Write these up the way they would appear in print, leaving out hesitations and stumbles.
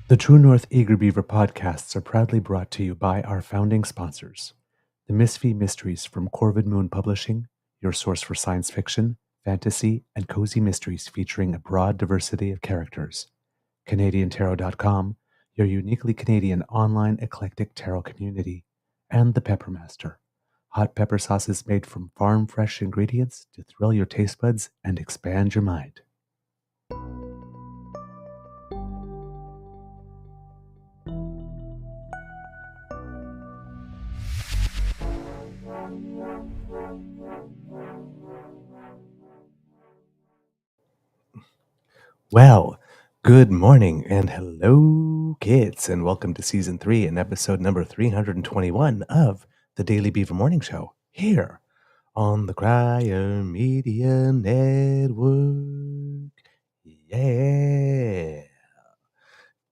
The True North Eager Beaver podcasts are proudly brought to you by our founding sponsors. The Misfit Mysteries from Corvid Moon Publishing, your source for science fiction, fantasy, and cozy mysteries featuring a broad diversity of characters. CanadianTarot.com, your uniquely Canadian online eclectic tarot community. And The Peppermaster, hot pepper sauces made from farm-fresh ingredients to thrill your taste buds and expand your mind. Well, good morning and hello, kids, and welcome to Season 3 and episode number 321 of the Daily Beaver Morning Show here on the Crier Media Network. Yeah.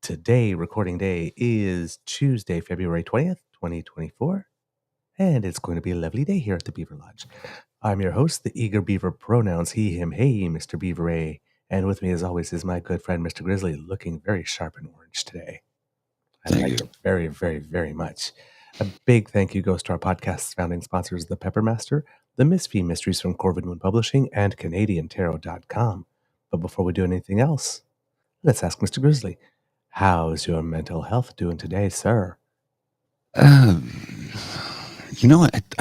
Today, recording day, is Tuesday, February 20th, 2024, and it's going to be a lovely day here at the Beaver Lodge. I'm your host, the Eager Beaver, pronouns he, him, hey, Mr. Beaver A. And with me, as always, is my good friend, Mr. Grizzly, looking very sharp and orange today. I like it very, very, very much. A big thank you goes to our podcast's founding sponsors, The Peppermaster, the Misfit Mysteries from Corvid Moon Publishing, and CanadianTarot.com. But before we do anything else, let's ask Mr. Grizzly, how's your mental health doing today, sir? I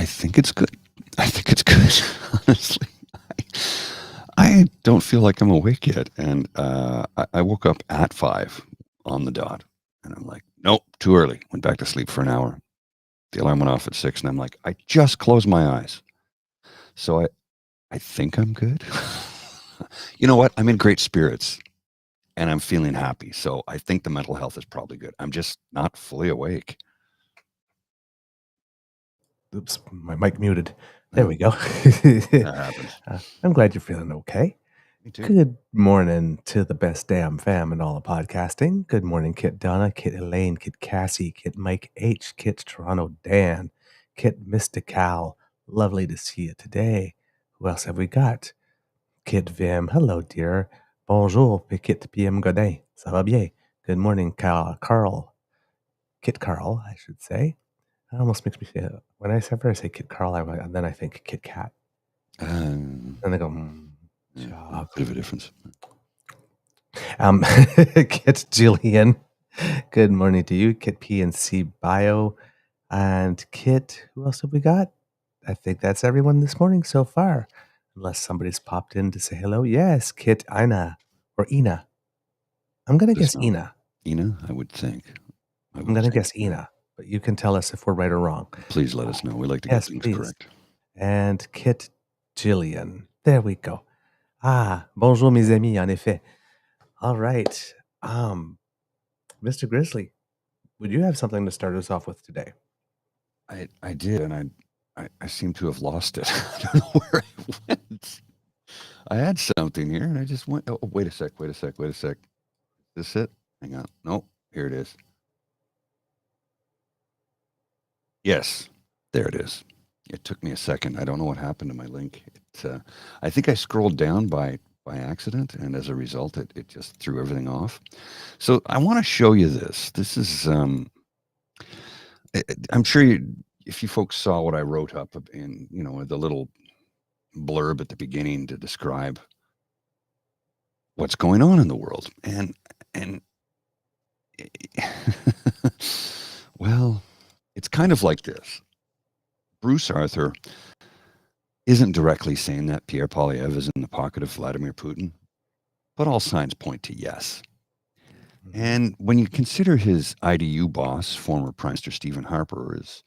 think it's good. I think it's good, honestly. I don't feel like I'm awake yet. And I woke up at 5 on the dot. And I'm like, nope, too early. Went back to sleep for an hour. The alarm went off at 6. And I'm like, I just closed my eyes. So I think I'm good. You know what? I'm in great spirits. And I'm feeling happy. So I think the mental health is probably good. I'm just not fully awake. Oops, my mic muted. There we go. That happens. I'm glad you're feeling okay. Me too. Good morning to the best damn fam in all of podcasting. Good morning, Kit Donna, Kit Elaine, Kit Cassie, Kit Mike H, Kit Toronto Dan, Kit Mystical. Lovely to see you today. Who else have we got? Kit Vim. Hello, dear. Bonjour, Kit PM Godin. Ça va bien? Good morning, Carl. Kit Carl, I should say. That almost makes me feel, when I say Kit Carl, then I think Kit Kat. And I go, yeah, bit of a difference. Kit Jillian, good morning to you. Kit PNC Bio, and Kit, who else have we got? I think that's everyone this morning so far, unless somebody's popped in to say hello. Yes, Kit Ina, or Ina. I'm going to guess Ina. Ina, I would think. I'm going to guess Ina, but you can tell us if we're right or wrong. Please let us know. We like to get things correct. And Kit Jillian. There we go. Ah, bonjour mes amis, en effet. All right. Mr. Grizzly, would you have something to start us off with today? I did, and I seem to have lost it. I don't know where I went. I had something here, and I just went. Oh, wait a sec. Is this it? Hang on. Nope. Here it is. Yes, there it is. It took me a second. I don't know what happened to my link. I think I scrolled down by accident, and as a result, it just threw everything off. So I want to show you this. This is, I'm sure if you folks saw what I wrote up in, the little blurb at the beginning to describe what's going on in the world. And well, it's kind of like this. Bruce Arthur isn't directly saying that Pierre Poilievre is in the pocket of Vladimir Putin, but all signs point to yes. And when you consider his IDU boss, former Prime Minister Stephen Harper, is,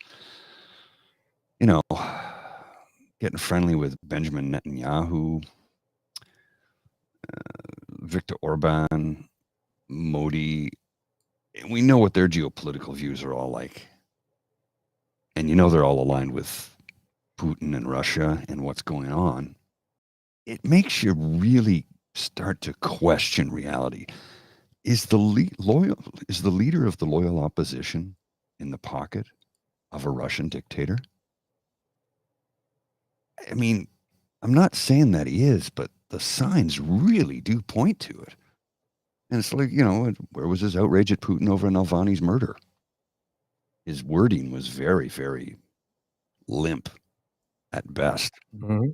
getting friendly with Benjamin Netanyahu, Viktor Orban, Modi, we know what their geopolitical views are all like. And they're all aligned with Putin and Russia and what's going on. It makes you really start to question reality. Is the leader of the loyal opposition in the pocket of a Russian dictator? I mean, I'm not saying that he is, but the signs really do point to it. And it's like, where was his outrage at Putin over Navalny's murder? His wording was very, very limp at best. Mm-hmm.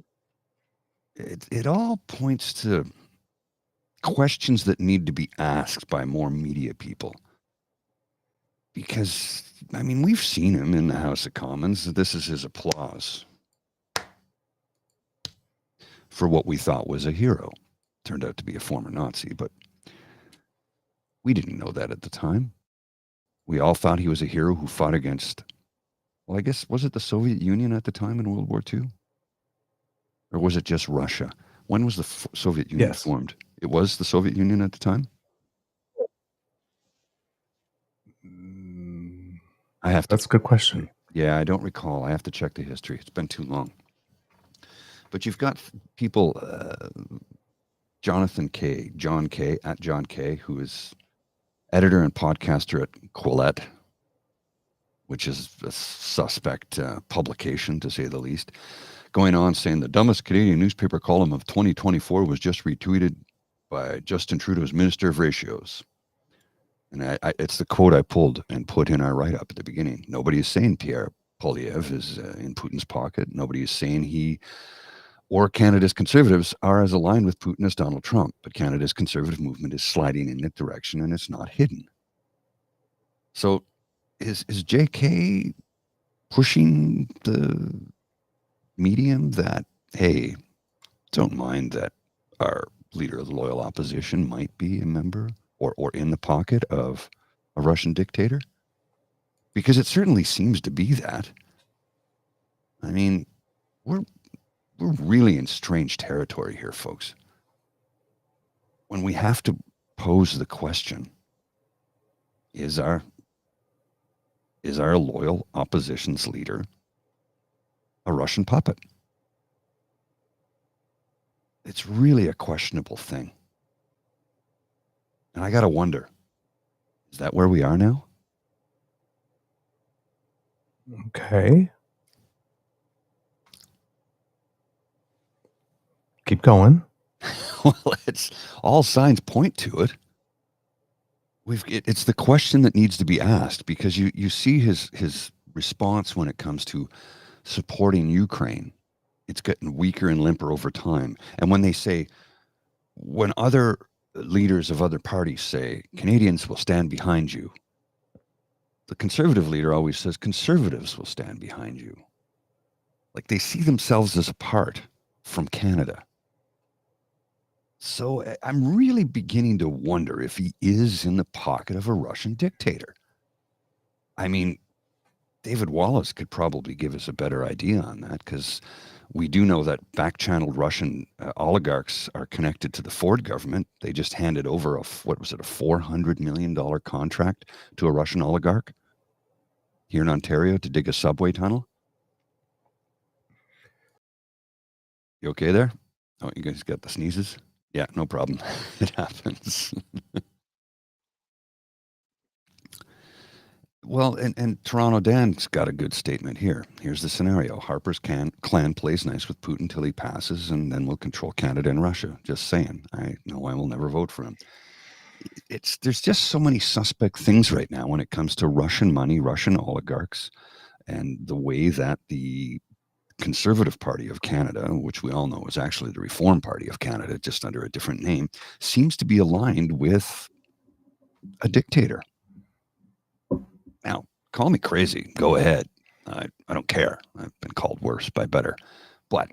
It all points to questions that need to be asked by more media people. Because, I mean, we've seen him in the House of Commons. This is his applause for what we thought was a hero. Turned out to be a former Nazi, but we didn't know that at the time. We all thought he was a hero who fought against, well, I guess, was it the Soviet Union at the time in World War II? Or was it just Russia? When was the Soviet Union formed? It was the Soviet Union at the time? I have to. That's a good question. Yeah, I don't recall. I have to check the history. It's been too long. But you've got people, John K, at John K, who is editor and podcaster at Quillette, which is a suspect publication, to say the least, going on saying the dumbest Canadian newspaper column of 2024 was just retweeted by Justin Trudeau's Minister of Ratios. And it's the quote I pulled and put in our write-up at the beginning. Nobody is saying Pierre Poilievre is in Putin's pocket. Nobody is saying he or Canada's conservatives are as aligned with Putin as Donald Trump. But Canada's conservative movement is sliding in that direction, and it's not hidden. So is JK pushing the medium that, hey, don't mind that our leader of the loyal opposition might be a member or in the pocket of a Russian dictator? Because it certainly seems to be that. I mean, we're really in strange territory here, folks. When we have to pose the question, is our loyal opposition's leader a Russian puppet? It's really a questionable thing. And I got to wonder, is that where we are now? Okay. Keep going. Well, it's all signs point to it. It's the question that needs to be asked, because you see his response when it comes to supporting Ukraine. It's getting weaker and limper over time. And when other leaders of other parties say, Canadians will stand behind you, the conservative leader always says, conservatives will stand behind you. Like they see themselves as apart from Canada. So I'm really beginning to wonder if he is in the pocket of a Russian dictator. I mean, David Wallace could probably give us a better idea on that, because we do know that back-channeled Russian oligarchs are connected to the Ford government. They just handed over a $400 million contract to a Russian oligarch here in Ontario to dig a subway tunnel. You okay there? Oh, you guys got the sneezes? Yeah, no problem. It happens. Well, and Toronto Dan's got a good statement here. Here's the scenario. Harper's clan plays nice with Putin till he passes, and then we'll control Canada and Russia. Just saying. I know I will never vote for him. There's just so many suspect things right now when it comes to Russian money, Russian oligarchs, and the way that the Conservative Party of Canada, which we all know is actually the Reform Party of Canada, just under a different name, seems to be aligned with a dictator. Now, call me crazy. Go ahead. I don't care. I've been called worse by better. But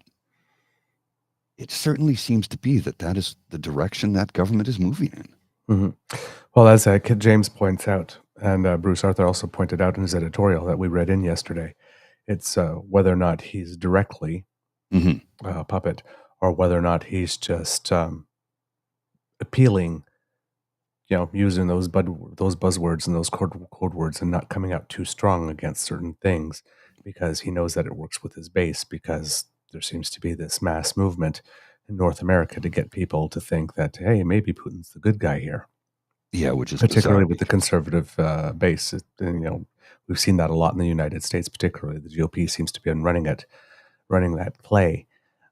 it certainly seems to be that is the direction that government is moving in. Mm-hmm. Well, as James points out, and Bruce Arthur also pointed out in his editorial that we read in yesterday, it's whether or not he's directly a puppet, or whether or not he's just appealing, using those buzzwords and those code words, and not coming out too strong against certain things, because he knows that it works with his base, because there seems to be this mass movement in North America to get people to think that, hey, maybe Putin's the good guy here. Yeah, which is particularly with the conservative base. We've seen that a lot in the United States, particularly. The GOP seems to be running that play.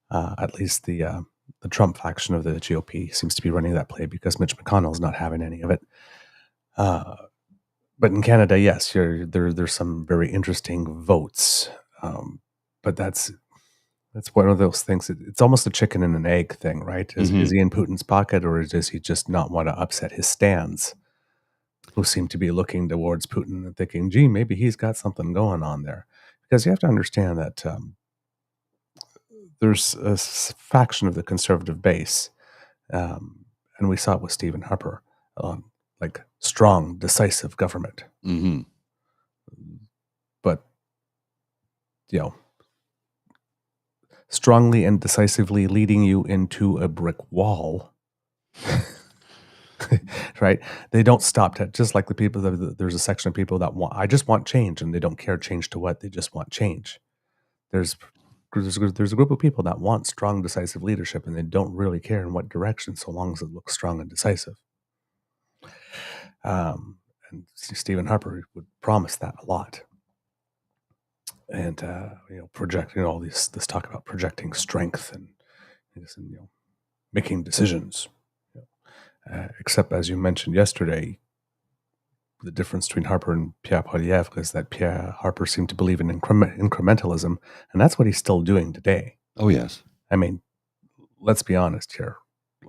At least the the Trump faction of the GOP seems to be running that play because Mitch McConnell's not having any of it. But in Canada, yes, there's some very interesting votes, but that's one of those things. It's almost a chicken and an egg thing, right? Is he in Putin's pocket, or does he just not want to upset his stands, who seem to be looking towards Putin and thinking, gee, maybe he's got something going on there? Because you have to understand that there's a faction of the conservative base, and we saw it with Stephen Harper, like strong, decisive government. But, strongly and decisively leading you into a brick wall, right? They don't stop just like the people, there's a section of people that I just want change, and they don't care change to what, they just want change. There's a group of people that want strong, decisive leadership, and they don't really care in what direction, so long as it looks strong and decisive. And Stephen Harper would promise that a lot. And projecting all this talk about projecting strength and making decisions. Except, as you mentioned yesterday, the difference between Harper and Pierre Poilievre is that Pierre Harper seemed to believe in incrementalism, and that's what he's still doing today. Oh, yes. I mean, let's be honest here,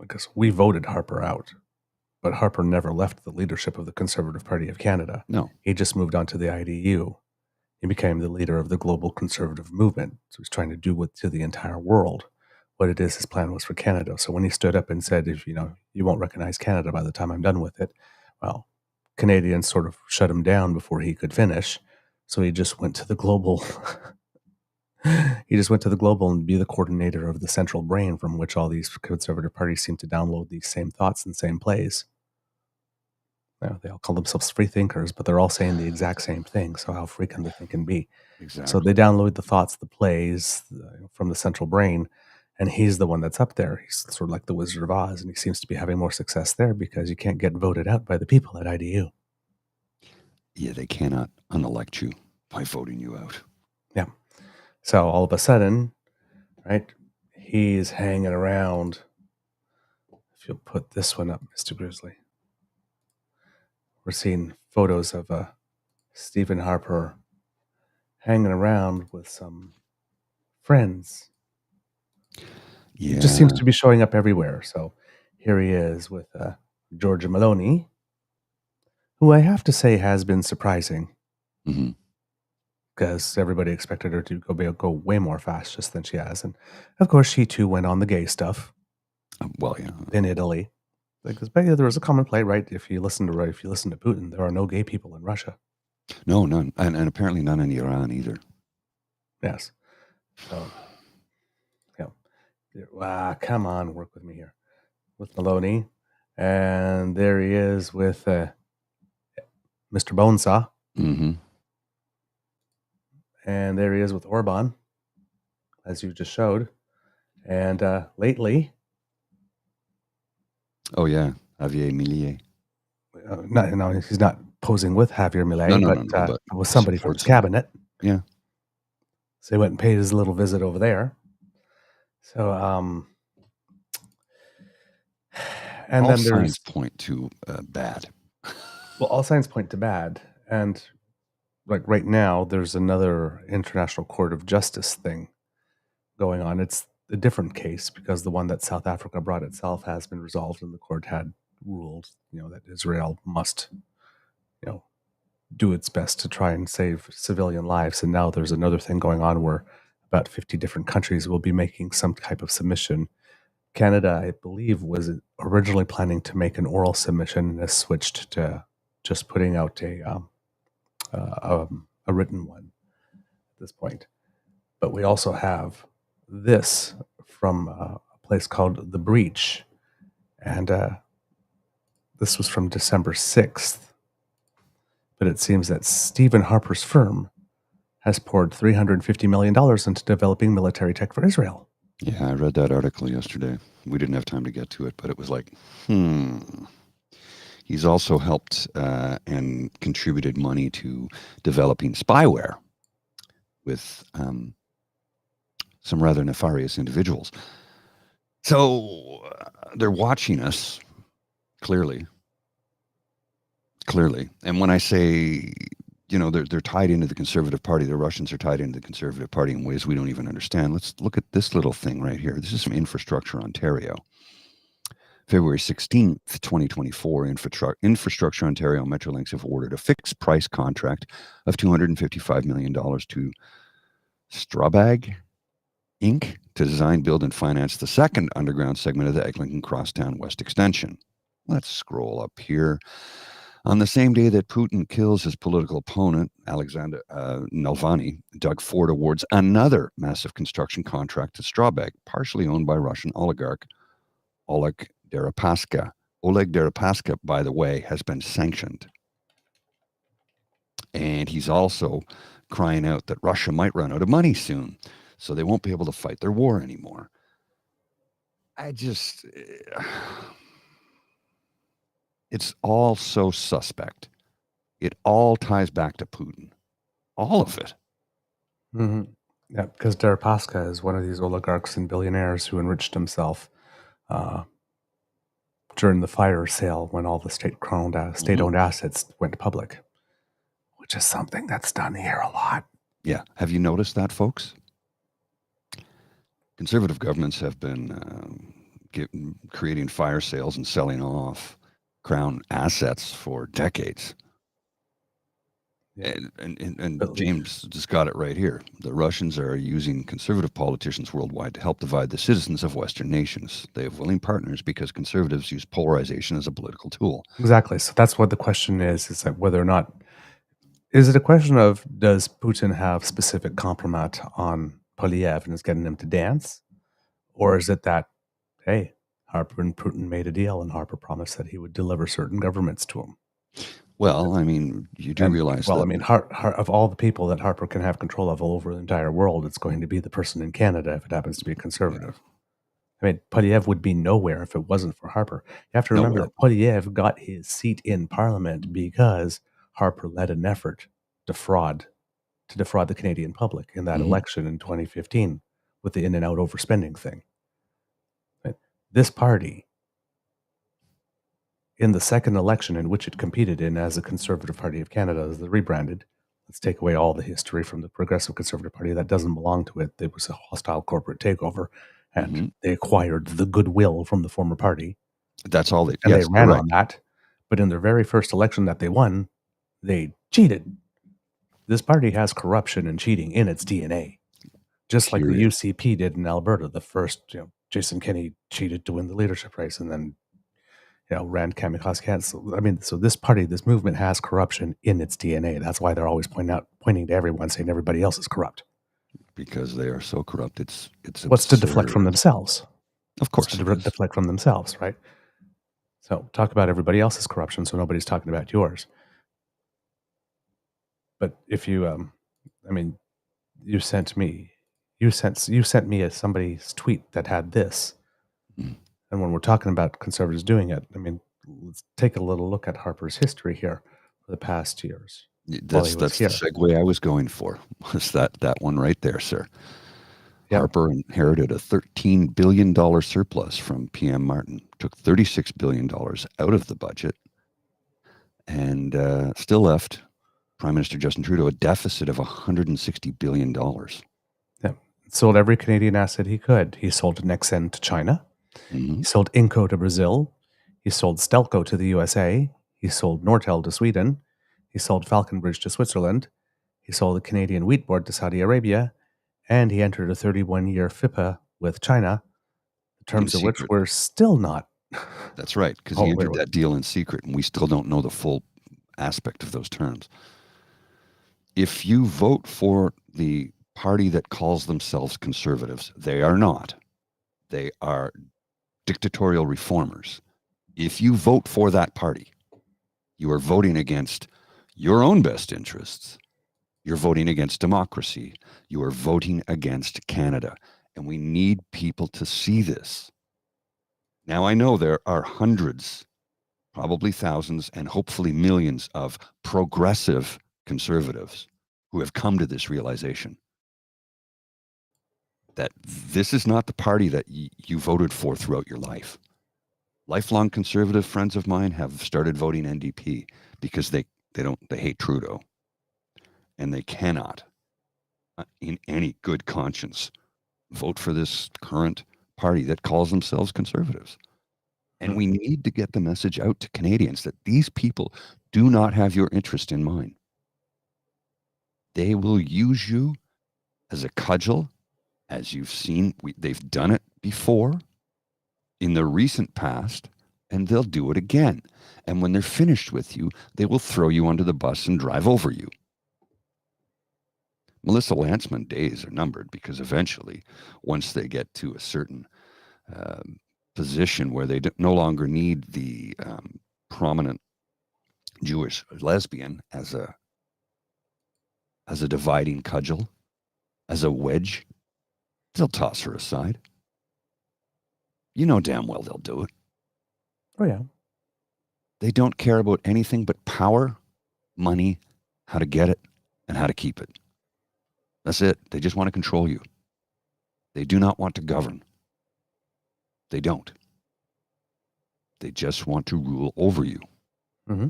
because we voted Harper out, but Harper never left the leadership of the Conservative Party of Canada. No. He just moved on to the IDU. He became the leader of the global conservative movement. So he's trying to do to the entire world what it is his plan was for Canada. So when he stood up and said, if you won't recognize Canada by the time I'm done with it, well, Canadians sort of shut him down before he could finish. So he just went to the global. He just went to the global and be the coordinator of the central brain from which all these conservative parties seem to download these same thoughts and same plays. They all call themselves free thinkers, but they're all saying the exact same thing. So how free can the thinking be? Exactly. So they download the thoughts, the plays from the central brain, and he's the one that's up there. He's sort of like the Wizard of Oz, and he seems to be having more success there because you can't get voted out by the people at IDU. Yeah, they cannot unelect you by voting you out. Yeah. So all of a sudden, right, he's hanging around. If you'll put this one up, Mr. Grizzly. We're seeing photos of Stephen Harper hanging around with some friends. Yeah. He just seems to be showing up everywhere. So here he is with Georgia Maloney, who I have to say has been surprising. Because everybody expected her to go way more fast just than she has. And of course, she too went on the gay stuff. Well, yeah. In Italy. Because there was a common play, right? If you listen to Putin, there are no gay people in Russia. No, none. And apparently none in Iran either. Yes. So, come on, work with me here. With Maloney. And there he is with Mr. Bonesaw. And there he is with Orban, as you just showed. And lately... Oh, yeah. Javier Milei. No, he's not posing with Javier Milei, but with somebody from his cabinet. Yeah. So he went and paid his little visit over there. So, and all then signs point to bad. Well, all signs point to bad. And like right now, there's another International Court of Justice thing going on. It's a different case because the one that South Africa brought itself has been resolved, and the court had ruled, that Israel must, do its best to try and save civilian lives. And now there's another thing going on where about 50 different countries will be making some type of submission. Canada, I believe, was originally planning to make an oral submission and has switched to just putting out a written one at this point. But we also have this from a place called The Breach, and this was from December 6th. But it seems that Stephen Harper's firm has poured $350 million into developing military tech for Israel. Yeah, I read that article yesterday. We didn't have time to get to it, but it was like, He's also helped and contributed money to developing spyware with some rather nefarious individuals. So they're watching us clearly. And when I say, they're tied into the Conservative Party, the Russians are tied into the Conservative Party in ways we don't even understand. Let's look at this little thing right here. This is from Infrastructure Ontario. February 16th, 2024, Infrastructure Ontario Metrolinx have awarded a fixed price contract of $255 million to Strabag Inc. to design, build, and finance the second underground segment of the Eglinton Crosstown West Extension. Let's scroll up here. On the same day that Putin kills his political opponent, Alexei Navalny, Doug Ford awards another massive construction contract to Strabag, partially owned by Russian oligarch Oleg Deripaska. Oleg Deripaska, by the way, has been sanctioned. And he's also crying out that Russia might run out of money soon, so they won't be able to fight their war anymore. It's all so suspect. It all ties back to Putin. All of it. Mm-hmm. Yeah, because Deripaska is one of these oligarchs and billionaires who enriched himself during the fire sale when all the state-owned assets went public, which is something that's done here a lot. Yeah. Have you noticed that, folks? Conservative governments have been creating fire sales and selling off Crown assets for decades. Yeah. And James just got it right here. The Russians are using conservative politicians worldwide to help divide the citizens of Western nations. They have willing partners because conservatives use polarization as a political tool. Exactly. So that's what the question is that whether or not, is it a question of, does Putin have specific compromise on Poilievre and is getting him to dance? Or is it that, hey, Harper and Putin made a deal and Harper promised that he would deliver certain governments to him? Well, I mean, you do realize that... Well, I mean, of all the people that Harper can have control of all over the entire world, it's going to be the person in Canada if it happens to be a conservative. Yeah. I mean, Poilievre would be nowhere if it wasn't for Harper. You have to remember that Poilievre got his seat in Parliament because Harper led an effort to defraud the Canadian public in that election in 2015 with the in and out overspending thing. Right? This party, in the second election in which it competed in as a Conservative Party of Canada, as the rebranded, let's take away all the history from the Progressive Conservative Party that doesn't belong to it. It was a hostile corporate takeover, and they acquired the goodwill from the former party. That's all they... And they ran on that. But in their very first election that they won, they cheated. This party has corruption and cheating in its DNA, just like the UCP did in Alberta. The first, Jason Kenney cheated to win the leadership race, and then ran kamikaze. So this party, this movement has corruption in its DNA. That's why they're always pointing to everyone, saying everybody else is corrupt. Because they are so corrupt. It's what's to deflect from themselves. Of course. To deflect from themselves, right? So talk about everybody else's corruption, so nobody's talking about yours. But if you, you sent me somebody's tweet that had this. And when we're talking about conservatives doing it, let's take a little look at Harper's history here for the past years. That's the segue I was going for, was that one right there, sir. Yep. Harper inherited a $13 billion surplus from PM Martin, took $36 billion out of the budget, and still left Prime Minister Justin Trudeau a deficit of $160 billion. Yeah. Sold every Canadian asset he could. He sold Nexen to China. He sold Inco to Brazil. He sold Stelco to the USA. He sold Nortel to Sweden. He sold Falconbridge to Switzerland. He sold the Canadian Wheat Board to Saudi Arabia. And he entered a 31-year FIPA with China, the terms of which were still not. That's right, because he entered that deal in secret, and we still don't know the full aspect of those terms. If you vote for the party that calls themselves conservatives, they are not. They are dictatorial reformers. If you vote for that party, you are voting against your own best interests. You're voting against democracy. You are voting against Canada. And we need people to see this. Now, I know there are hundreds, probably thousands, and hopefully millions of progressive conservatives who have come to this realization that this is not the party that you voted for throughout your life. Lifelong conservative friends of mine have started voting NDP because they hate Trudeau, and they cannot, in any good conscience, vote for this current party that calls themselves conservatives. And we need to get the message out to Canadians that these people do not have your interest in mind. They will use you as a cudgel, as you've seen. They've done it before in the recent past, and they'll do it again. And when they're finished with you, they will throw you under the bus and drive over you. Melissa Lantsman days are numbered because eventually, once they get to a certain position where they no longer need the prominent Jewish lesbian as a dividing cudgel, as a wedge, they'll toss her aside. You know damn well they'll do it. Oh, yeah. They don't care about anything but power, money, how to get it, and how to keep it. That's it. They just want to control you. They do not want to govern. They don't. They just want to rule over you. Mm-hmm.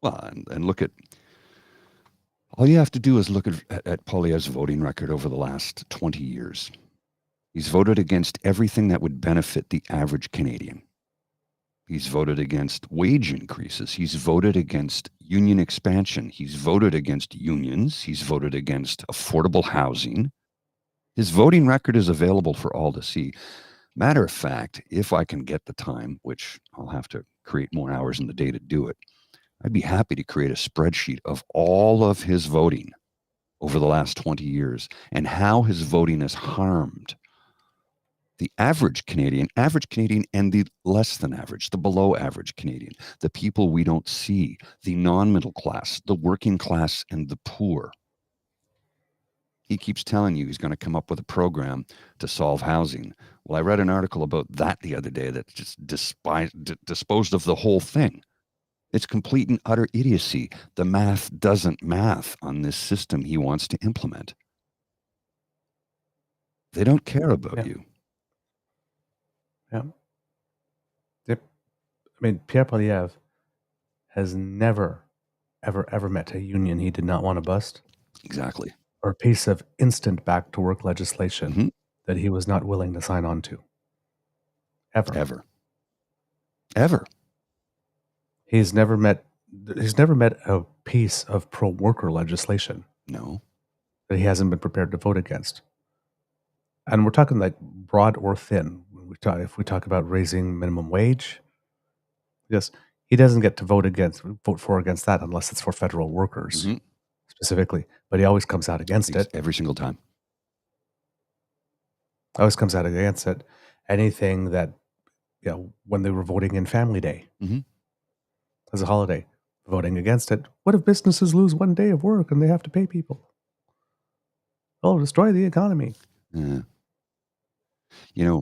Well, and look at, all you have to do is look at Poilievre's voting record over the last 20 years. He's voted against everything that would benefit the average Canadian. He's voted against wage increases. He's voted against union expansion. He's voted against unions. He's voted against affordable housing. His voting record is available for all to see. Matter of fact, if I can get the time, which I'll have to create more hours in the day to do it, I'd be happy to create a spreadsheet of all of his voting over the last 20 years and how his voting has harmed the average Canadian, and the less than average, the below average Canadian, the people we don't see, the non-middle class, the working class, and the poor. He keeps telling you he's going to come up with a program to solve housing. Well, I read an article about that the other day that just disposed of the whole thing. It's complete and utter idiocy. The math doesn't math on this system he wants to implement. They don't care about you. Yeah. I mean, Pierre Poilievre has never, ever met a union he did not want to bust. Exactly. Or a piece of instant back-to-work legislation that he was not willing to sign on to. Ever. He's never met a piece of pro-worker legislation. No. That he hasn't been prepared to vote against. And we're talking like broad or thin. If we talk about raising minimum wage, yes, he doesn't get to vote for against that unless it's for federal workers specifically. But he always comes out against it every single time. Always comes out against it. Anything that, when they were voting in Family Day as a holiday, voting against it. What if businesses lose one day of work and they have to pay people? Oh, destroy the economy.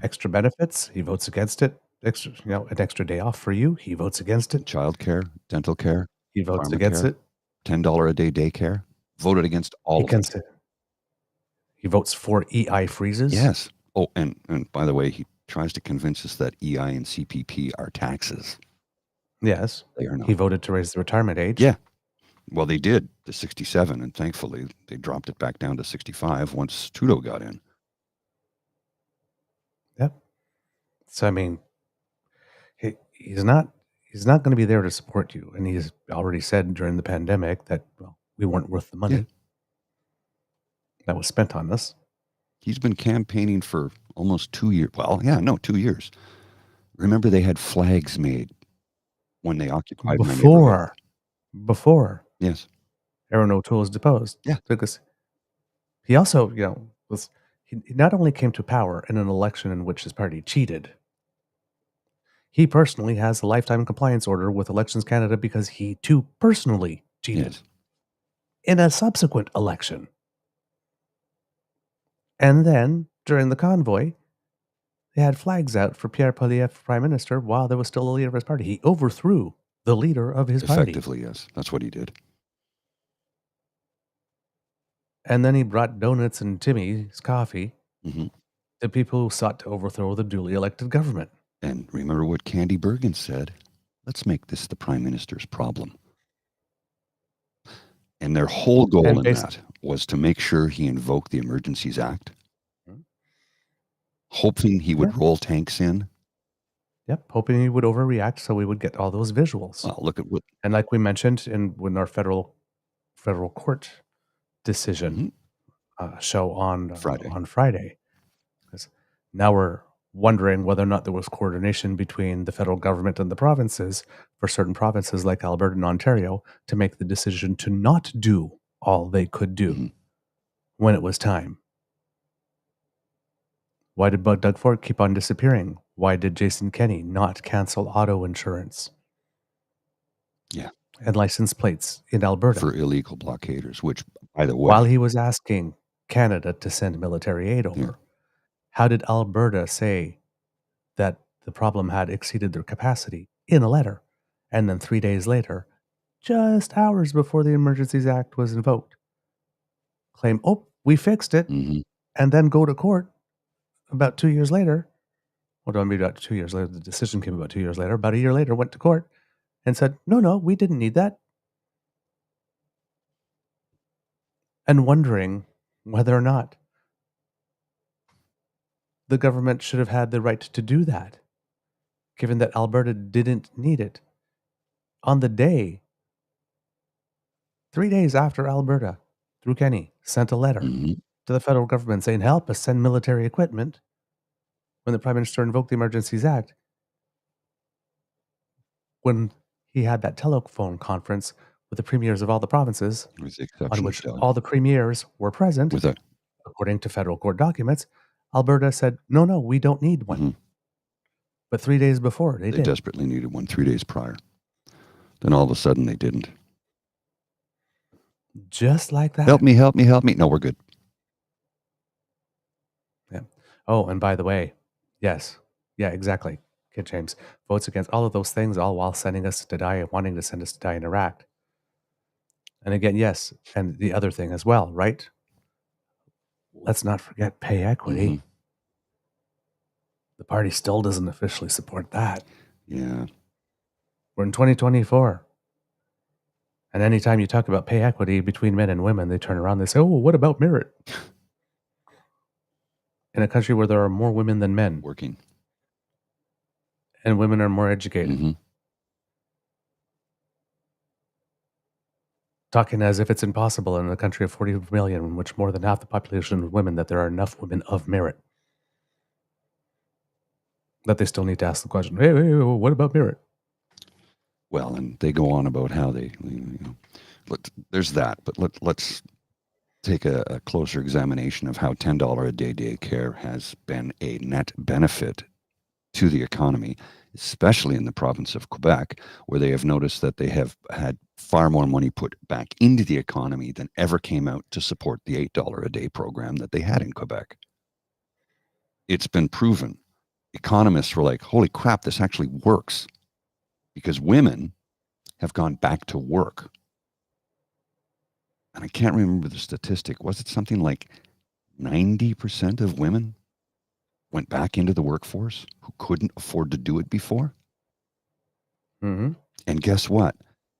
Extra benefits, he votes against it. An extra day off for you, he votes against it. Childcare, dental care, he votes against it. $10 a day daycare, voted against all of it. He votes for EI freezes. Yes. Oh, and by the way, he tries to convince us that EI and CPP are taxes. Yes. They are not. He voted to raise the retirement age. Yeah. Well, they did to 67, and thankfully they dropped it back down to 65 once Trudeau got in. Yep. So, I mean, he's not going to be there to support you. And he's already said during the pandemic that, we weren't worth the money that was spent on us. He's been campaigning for almost 2 years. Well, 2 years. Remember, they had flags made when they occupied my neighborhood. Before. Yes. Aaron O'Toole was deposed. Yeah. Because he also, he not only came to power in an election in which his party cheated, he personally has a lifetime compliance order with Elections Canada because he too personally cheated in a subsequent election. And then, during the convoy, they had flags out for Pierre Poilievre for Prime Minister while there was still a leader of his party. He overthrew the leader of his party. Effectively, yes. That's what he did. And then he brought donuts and Timmy's coffee hmm to people who sought to overthrow the duly elected government. And remember what Candy Bergen said? Let's make this the Prime Minister's problem. And their whole goal And in that was to make sure he invoked the Emergencies Act, hoping he would yeah, roll tanks in. yep, hoping he would overreact so we would get all those visuals. Well, look at what. And like we mentioned in our federal court decision show on Friday, because now we're wondering whether or not there was coordination between the federal government and the provinces for certain provinces like Alberta and Ontario to make the decision to not do all they could do when it was time. Why did Doug Ford keep on disappearing? Why did Jason Kenney not cancel auto insurance? Yeah. And license plates in Alberta For illegal blockaders, which, by the way, while he was asking Canada to send military aid over. Yeah. How did Alberta say that the problem had exceeded their capacity in a letter? And then 3 days later, just hours before the Emergencies Act was invoked, claim, oh, we fixed it, and then go to court about 2 years later. Well, don't be about 2 years later. The decision came about 2 years later. About a year later, went to court and said, no, we didn't need that. And wondering whether or not the government should have had the right to do that, given that Alberta didn't need it. On the day, 3 days after Alberta, through Kenney, sent a letter to the federal government saying, help us send military equipment, when the Prime Minister invoked the Emergencies Act, when he had that telephone conference with the premiers of all the provinces, on which all the premiers were present, according to federal court documents, Alberta said, no, we don't need one. But 3 days before, they did. Desperately needed one 3 days prior. Then all of a sudden, they didn't. Just like that. Help me. No, we're good. Yeah. Oh, and by the way, yes. Yeah, exactly. Kid James votes against all of those things, all while sending us to die and wanting to send us to die in Iraq. And again, yes. And the other thing as well, right? Let's not forget pay equity. The party still doesn't officially support that. Yeah. We're in 2024. And anytime you talk about pay equity between men and women, they turn around and they say, oh, what about merit? In a country where there are more women than men. Working. And women are more educated. Talking as if it's impossible in a country of 40 million, in which more than half the population is women, that there are enough women of merit. That they still need to ask the question, hey, what about merit? Well, and they go on about how they, there's that, but let's take a closer examination of how $10 a day daycare has been a net benefit to the economy, especially in the province of Quebec, where they have noticed that they have had far more money put back into the economy than ever came out to support the $8 a day program that they had in Quebec. It's been proven. Economists were like, holy crap, this actually works, because women have gone back to work. And I can't remember the statistic. Was it something like 90% of women went back into the workforce who couldn't afford to do it before? And guess what?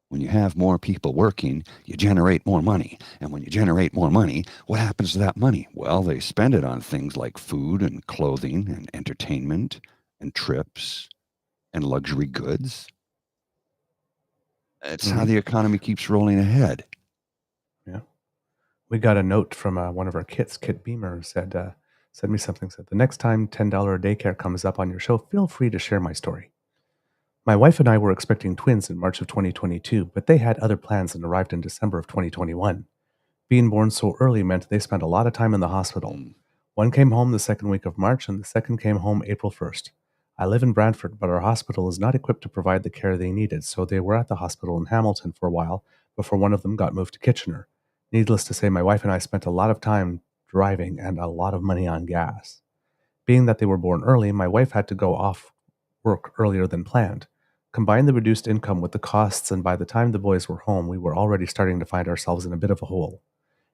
When you have more people working, you generate more money. And when you generate more money, what happens to that money? Well, they spend it on things like food and clothing and entertainment and trips and luxury goods. It's how the economy keeps rolling ahead. Yeah. We got a note from one of our kits, Kit Beamer, said me something, said, the next time $10 a daycare comes up on your show, feel free to share my story. My wife and I were expecting twins in March of 2022, but they had other plans and arrived in December of 2021. Being born so early meant they spent a lot of time in the hospital. One came home the second week of March, and the second came home April 1st. I live in Brantford, but our hospital is not equipped to provide the care they needed, so they were at the hospital in Hamilton for a while before one of them got moved to Kitchener. Needless to say, my wife and I spent a lot of time driving and a lot of money on gas. Being that they were born early, my wife had to go off work earlier than planned. Combine the reduced income with the costs, and by the time the boys were home, we were already starting to find ourselves in a bit of a hole.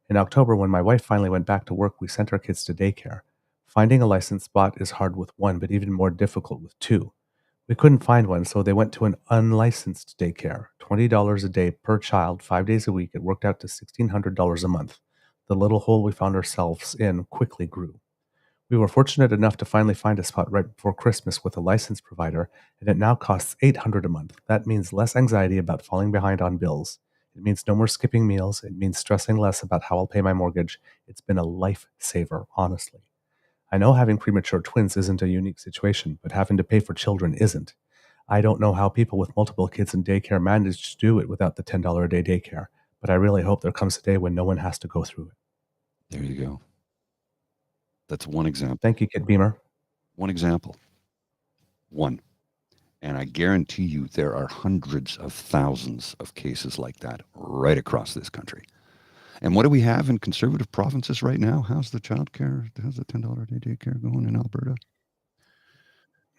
In October, when my wife finally went back to work, we sent our kids to daycare. Finding a licensed spot is hard with one, but even more difficult with two. We couldn't find one, so they went to an unlicensed daycare. $20 a day per child, 5 days a week. It worked out to $1,600 a month. The little hole we found ourselves in quickly grew. We were fortunate enough to finally find a spot right before Christmas with a licensed provider, and it now costs $800 a month. That means less anxiety about falling behind on bills. It means no more skipping meals. It means stressing less about how I'll pay my mortgage. It's been a lifesaver, honestly. I know having premature twins isn't a unique situation, but having to pay for children isn't. I don't know how people with multiple kids in daycare manage to do it without the $10 a day daycare, but I really hope there comes a day when no one has to go through it. There you go. That's one example. Thank you, Kid Beamer. One example. One. And I guarantee you there are hundreds of thousands of cases like that right across this country. And what do we have in conservative provinces right now? How's the childcare, how's the $10 a day daycare going in Alberta?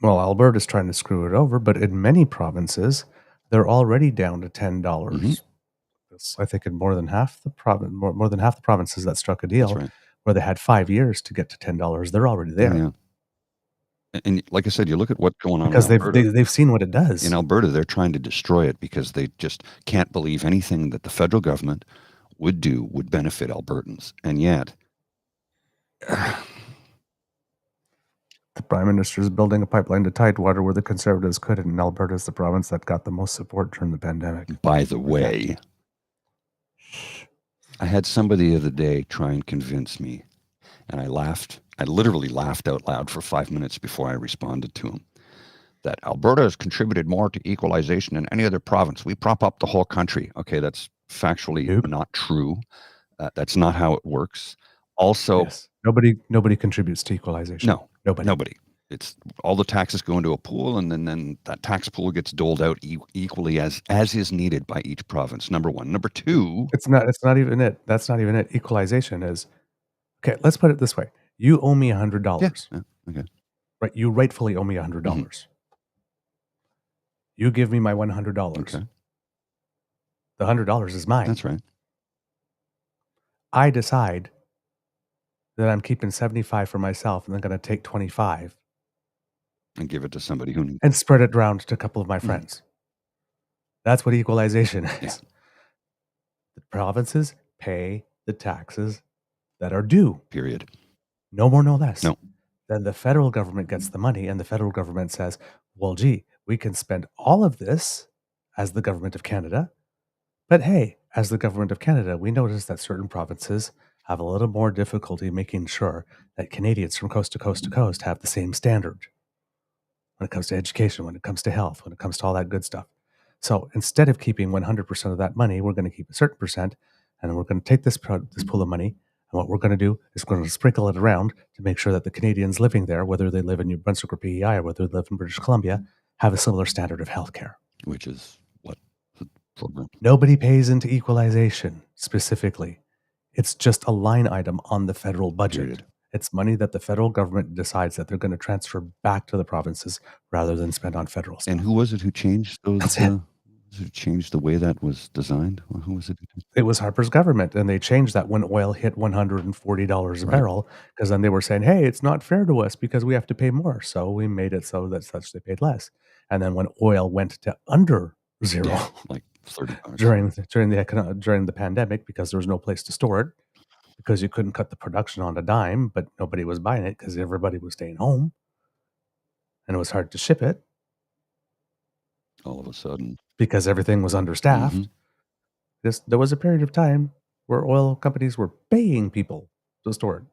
Well, Alberta's trying to screw it over, but in many provinces, they're already down to $10. I think in more than half the provinces that struck a deal, That's right. where they had 5 years to get to $10, they're already there. Yeah. And like I said, you look at what's going on Because in Alberta. they've seen what it does. In Alberta, they're trying to destroy it because they just can't believe anything that the federal government would do would benefit Albertans. And yet, the Prime Minister is building a pipeline to Tidewater where the Conservatives couldn't, and Alberta is the province that got the most support during the pandemic. By the way, I had somebody the other day try and convince me, and I laughed. I literally laughed out loud for 5 minutes before I responded to him, that Alberta has contributed more to equalization than any other province. We prop up the whole country. Okay, that's factually not true. That's not how it works. Also, yes, nobody contributes to equalization. No, nobody. It's all the taxes go into a pool, and then that tax pool gets doled out equally as is needed by each province. Number one. Number two, it's not even it. That's not even it. Equalization is, okay, let's put it this way. You owe me $100. Yeah, okay. Right? You rightfully owe me $100. Mm-hmm. You give me my $100. Okay. The $100 is mine. That's right. I decide that I'm keeping 75 for myself and I'm going to take 25 and give it to somebody who needs and spread it around to a couple of my friends. That's what equalization is. Yeah. The provinces pay the taxes that are due. Period. No more, no less. No. Then the federal government gets the money, and the federal government says, well, gee, we can spend all of this as the government of Canada. But hey, as the government of Canada, we notice that certain provinces have a little more difficulty making sure that Canadians from coast to coast to coast have the same standard when it comes to education, when it comes to health, when it comes to all that good stuff. So instead of keeping 100% of that money, we're going to keep a certain percent, and we're going to take this pool of money, and what we're going to do is we're going to sprinkle it around to make sure that the Canadians living there, whether they live in New Brunswick or PEI or whether they live in British Columbia, have a similar standard of health care. Which is what the program. Nobody pays into equalization specifically. It's just a line item on the federal budget. Period. It's money that the federal government decides that they're going to transfer back to the provinces rather than spend on federal stuff. And who was it who changed those? That's it. Who changed the way that was designed? Well, who was it? It was Harper's government, and they changed that when oil hit $140 a barrel, because then they were saying, hey, it's not fair to us because we have to pay more. So we made it so that such they paid less. And then when oil went to under zero, like $30 during the pandemic, because there was no place to store it, because you couldn't cut the production on a dime, but nobody was buying it because everybody was staying home, and it was hard to ship it. All of a sudden, because everything was understaffed, there was a period of time where oil companies were paying people to store it.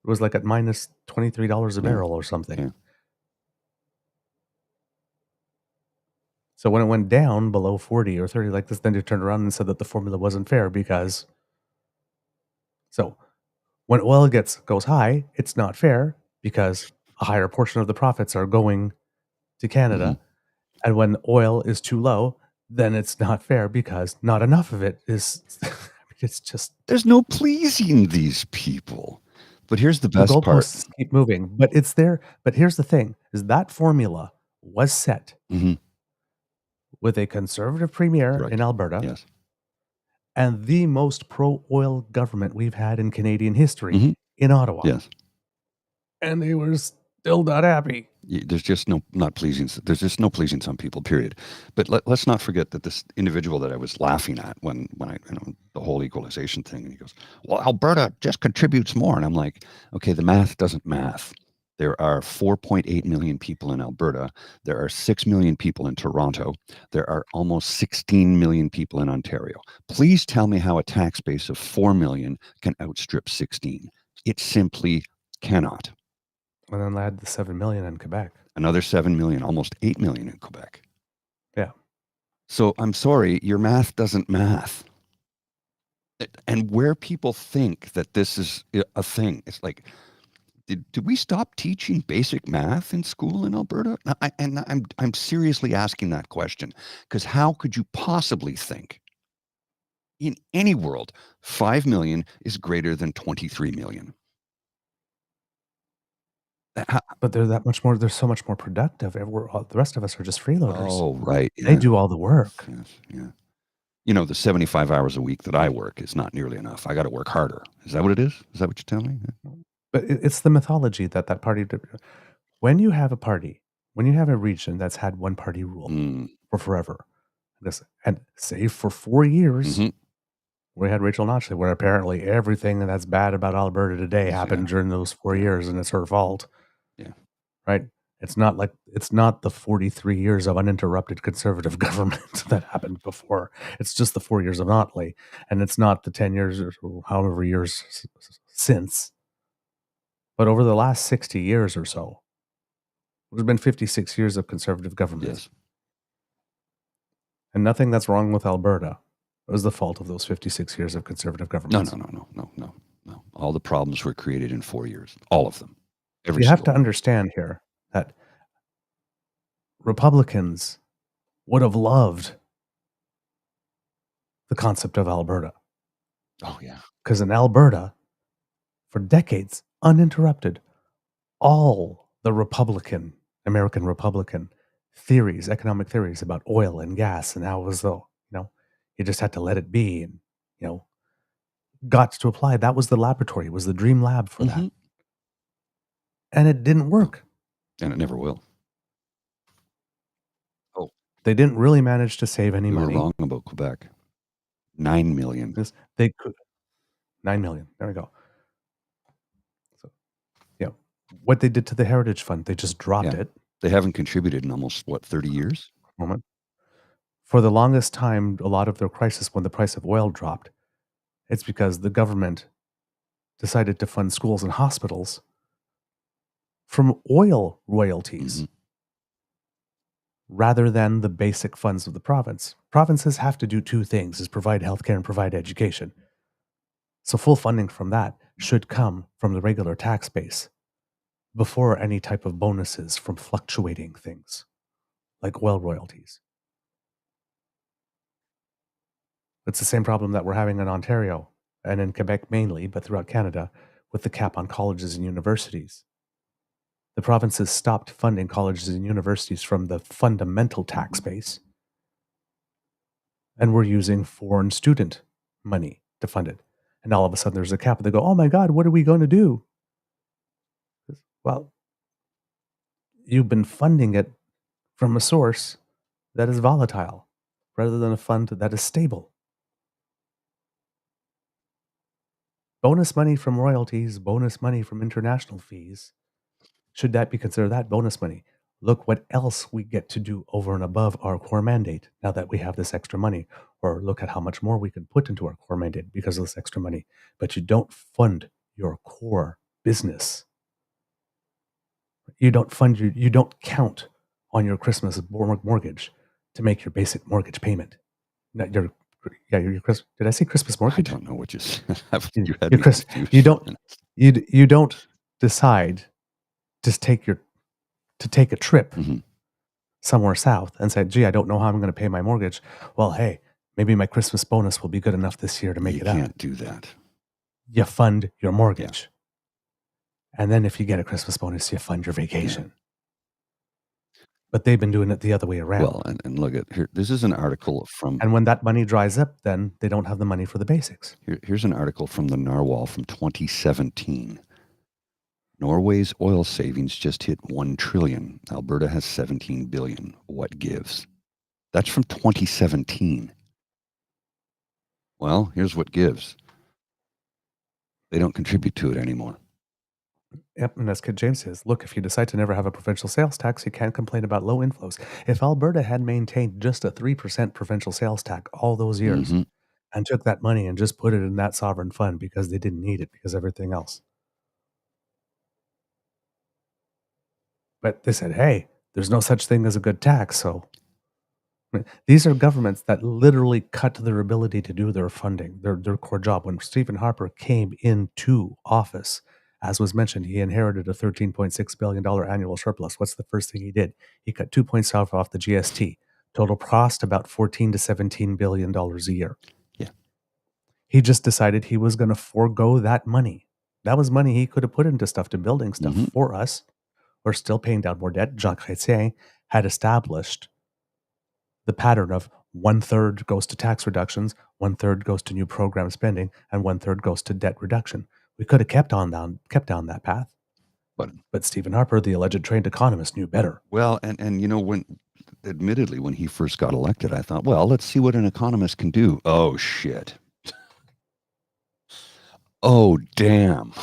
It was like at minus $23 a barrel or something. Yeah. So when it went down below 40 or 30 like this, then they turned around and said that the formula wasn't fair because... So when oil goes high, it's not fair because a higher portion of the profits are going to Canada. And when oil is too low, then it's not fair because not enough of it is... it's just... There's no pleasing these people. But here's the best part. Goalposts keep moving, but it's there. But here's the thing, is that formula was set with a conservative premier in Alberta. Yes. and the most pro-oil government we've had in Canadian history Mhm. in Ottawa. Yes. And they were still not happy. There's just not pleasing. There's just no pleasing some people. Period. But let's not forget that this individual that I was laughing at when I the whole equalization thing, and he goes, "Well, Alberta just contributes more," and I'm like, "Okay, the math doesn't math." There are 4.8 million people in Alberta. There are 6 million people in Toronto. There are almost 16 million people in Ontario. Please tell me how a tax base of 4 million can outstrip 16. It simply cannot. And then add the 7 million in Quebec. Another 7 million, almost 8 million in Quebec. Yeah. So I'm sorry, your math doesn't math. And where people think that this is a thing, it's like, did we stop teaching basic math in school in Alberta? I'm seriously asking that question, because how could you possibly think in any world 5 million is greater than 23 million? But they're that much more. They're so much more productive. The rest of us are just freeloaders. Oh, right. They Yeah. do all the work. Yes. Yeah. You know, the 75 hours a week that I work is not nearly enough. I got to work harder. Is that what it is? Is that what you're telling me? But it's the mythology that party. When you have a party, when you have a region that's had one party rule for forever, and save for 4 years, we had Rachel Notchley, where apparently everything that's bad about Alberta today happened during those 4 years, and it's her fault. Yeah. Right? It's not the 43 years of uninterrupted conservative government that happened before. It's just the 4 years of Notley, and it's not the 10 years or however years since. But over the last 60 years or so, there's been 56 years of conservative government. Yes. And nothing that's wrong with Alberta was the fault of those 56 years of conservative government. No. All the problems were created in 4 years. All of them. You have to understand here that Republicans would have loved the concept of Alberta. Oh, yeah. Because in Alberta, for decades, uninterrupted, all the American Republican theories, economic theories about oil and gas, and how it was though, you just had to let it be and, got to apply. That was the laboratory, was the dream lab for that. And it didn't work. And it never will. Oh. They didn't really manage to save any money. We were wrong about Quebec. 9 million. They could. 9 million. There we go. So, what they did to the Heritage Fund, they just dropped it. They haven't contributed in almost, 30 years? For the longest time, a lot of their crisis when the price of oil dropped, it's because the government decided to fund schools and hospitals from oil royalties rather than the basic funds of the province. Provinces have to do two things, is provide healthcare and provide education. So full funding from that should come from the regular tax base before any type of bonuses from fluctuating things like oil royalties. It's the same problem that we're having in Ontario and in Quebec mainly, but throughout Canada, with the cap on colleges and universities. The provinces stopped funding colleges and universities from the fundamental tax base, and we're using foreign student money to fund it. And all of a sudden there's a cap, and they go, oh my God, what are we going to do? Well, you've been funding it from a source that is volatile rather than a fund that is stable. Bonus money from royalties, bonus money from international fees. Should that be considered that bonus money? Look what else we get to do over and above our core mandate now that we have this extra money. Or look at how much more we can put into our core mandate because of this extra money. But you don't fund your core business. You don't count on your Christmas mortgage to make your basic mortgage payment. Not your did I say Christmas mortgage? I don't know what you said. You don't decide to take a trip somewhere south and say, gee, I don't know how I'm going to pay my mortgage. Well, hey, maybe my Christmas bonus will be good enough this year to make it up. You can't do that. You fund your mortgage. Yeah. And then if you get a Christmas bonus, you fund your vacation. But they've been doing it the other way around. Well, and look at here. This is an article from. And when that money dries up, then they don't have the money for the basics. Here's an article from the Narwhal from 2017. Norway's oil savings just hit 1 trillion. Alberta has 17 billion. What gives? That's from 2017. Well, here's what gives. They don't contribute to it anymore. Yep, and as Kid James says, look, if you decide to never have a provincial sales tax, you can't complain about low inflows. If Alberta had maintained just a 3% provincial sales tax all those years and took that money and just put it in that sovereign fund because they didn't need it because everything else. But they said, hey, there's no such thing as a good tax, so these are governments that literally cut their ability to do their funding, their core job. When Stephen Harper came into office, as was mentioned, he inherited a $13.6 billion annual surplus. What's the first thing he did? He cut 2 points off the GST. Total cost about $14 to $17 billion a year. Yeah. He just decided he was going to forego that money. That was money he could have put into stuff, to building stuff for us. We're still paying down more debt. Jean Chrétien had established the pattern of 1/3 goes to tax reductions, 1/3 goes to new program spending, and 1/3 goes to debt reduction. We could have kept down that path. But Stephen Harper, the alleged trained economist, knew better. Well, and when he first got elected, I thought, well, let's see what an economist can do. Oh, shit. Oh, damn.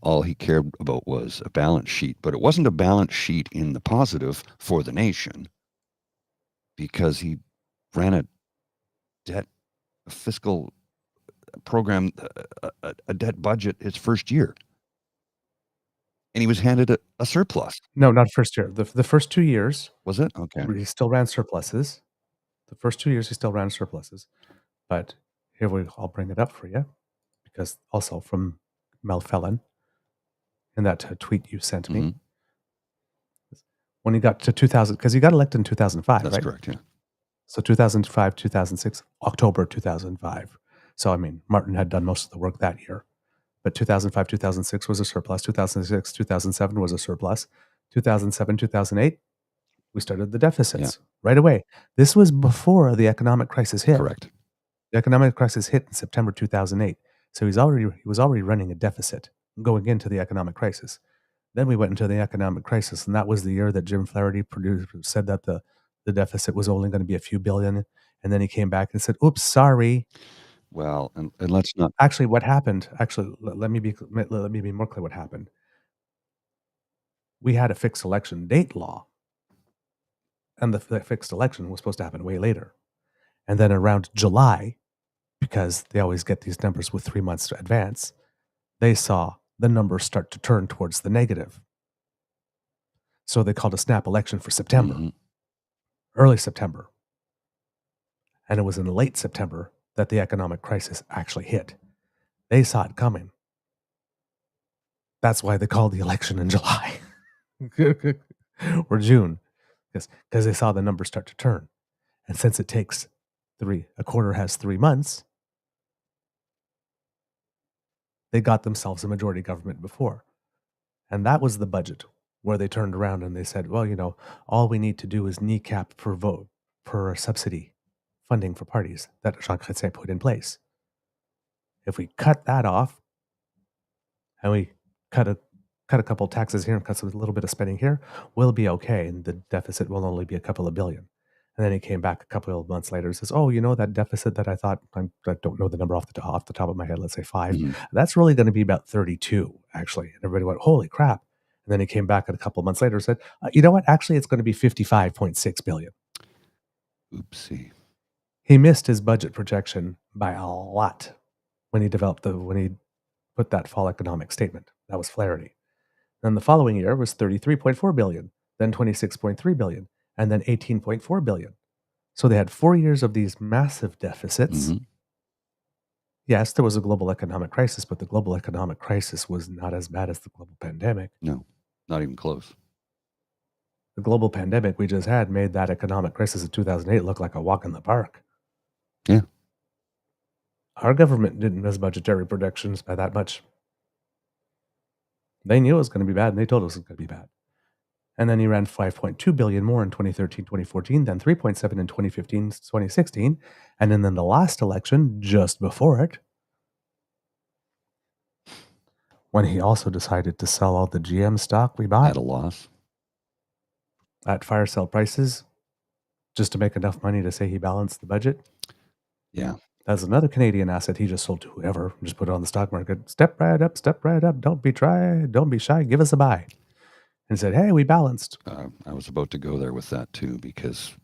All he cared about was a balance sheet, but it wasn't a balance sheet in the positive for the nation, because he ran a fiscal program, a debt budget his first year. And he was handed a surplus. No, not first year. The first 2 years. Was it? Okay. He still ran surpluses. The first 2 years he still ran surpluses. But I'll bring it up for you, because also from Mel Felon in that tweet you sent me. When he got to 2000, because he got elected in 2005, That's right? correct, yeah. So 2005, 2006, October 2005. So, I mean, Martin had done most of the work that year. But 2005, 2006 was a surplus. 2006, 2007 was a surplus. 2007, 2008, we started the deficits right away. This was before the economic crisis hit. Correct. The economic crisis hit in September 2008. So he was already running a deficit going into the economic crisis. Then we went into the economic crisis, and that was the year that Jim Flaherty said that the deficit was only going to be a few billion. And then he came back and said, oops, sorry. Well, and let's not. Actually, what happened, let me be more clear what happened. We had a fixed election date law, and the fixed election was supposed to happen way later. And then around July, because they always get these numbers with 3 months to advance, they saw the numbers start to turn towards the negative. So they called a snap election for September, early September. And it was in late September that the economic crisis actually hit. They saw it coming. That's why they called the election in July or June, because they saw the numbers start to turn. And since it takes a quarter has 3 months, they got themselves a majority government before. And that was the budget where they turned around and they said, well, all we need to do is kneecap per subsidy funding for parties that Jean Chrétien put in place. If we cut that off and we cut a couple taxes here and cut a little bit of spending here, we'll be okay. And the deficit will only be a couple of billion. And then he came back a couple of months later and says, that deficit that I thought, I don't know the number off the top of my head, let's say 5, that's really going to be about 32, actually. And everybody went, holy crap. And then he came back a couple of months later and said, you know what, actually it's going to be 55.6 billion. Oopsie. He missed his budget projection by a lot when he put that fall economic statement. That was Flaherty. Then the following year was 33.4 billion, then 26.3 billion, and then 18.4 billion. So they had 4 years of these massive deficits. Yes, there was a global economic crisis, but the global economic crisis was not as bad as the global pandemic. No, not even close. The global pandemic we just had made that economic crisis of 2008 look like a walk in the park. Yeah. Our government didn't miss budgetary projections by that much. They knew it was going to be bad, and they told us it was going to be bad. And then he ran 5.2 billion more in 2013, 2014, then 3.7 in 2015, 2016. And then in the last election, just before it, when he also decided to sell all the GM stock we bought At a loss. at fire sale prices, just to make enough money to say he balanced the budget. Yeah. That's another Canadian asset he just sold to whoever, just put it on the stock market. Step right up, step right up. Don't be shy. Give us a buy. And said, hey, we balanced. I was about to go there with that too, because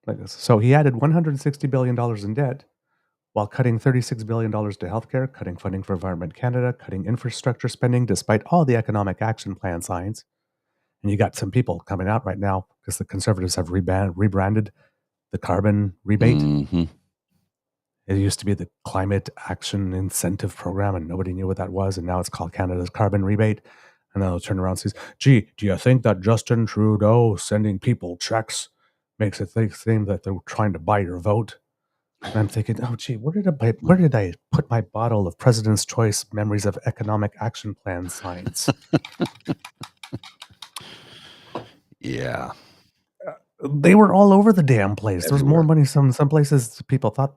Like this. So he added $160 billion in debt while cutting $36 billion to healthcare, cutting funding for Environment Canada, cutting infrastructure spending despite all the economic action plan signs. And you got some people coming out right now because the Conservatives have rebranded the carbon rebate. Mhm. It used to be the Climate Action Incentive Program, and nobody knew what that was. And now it's called Canada's Carbon Rebate. And then they'll turn around and says, gee, do you think that Justin Trudeau sending people checks makes it seem that they're trying to buy your vote? And I'm thinking, oh, gee, where did I put my bottle of President's Choice Memories of Economic Action Plan signs? Yeah. They were all over the damn place. There was more Everywhere. money. Some places people thought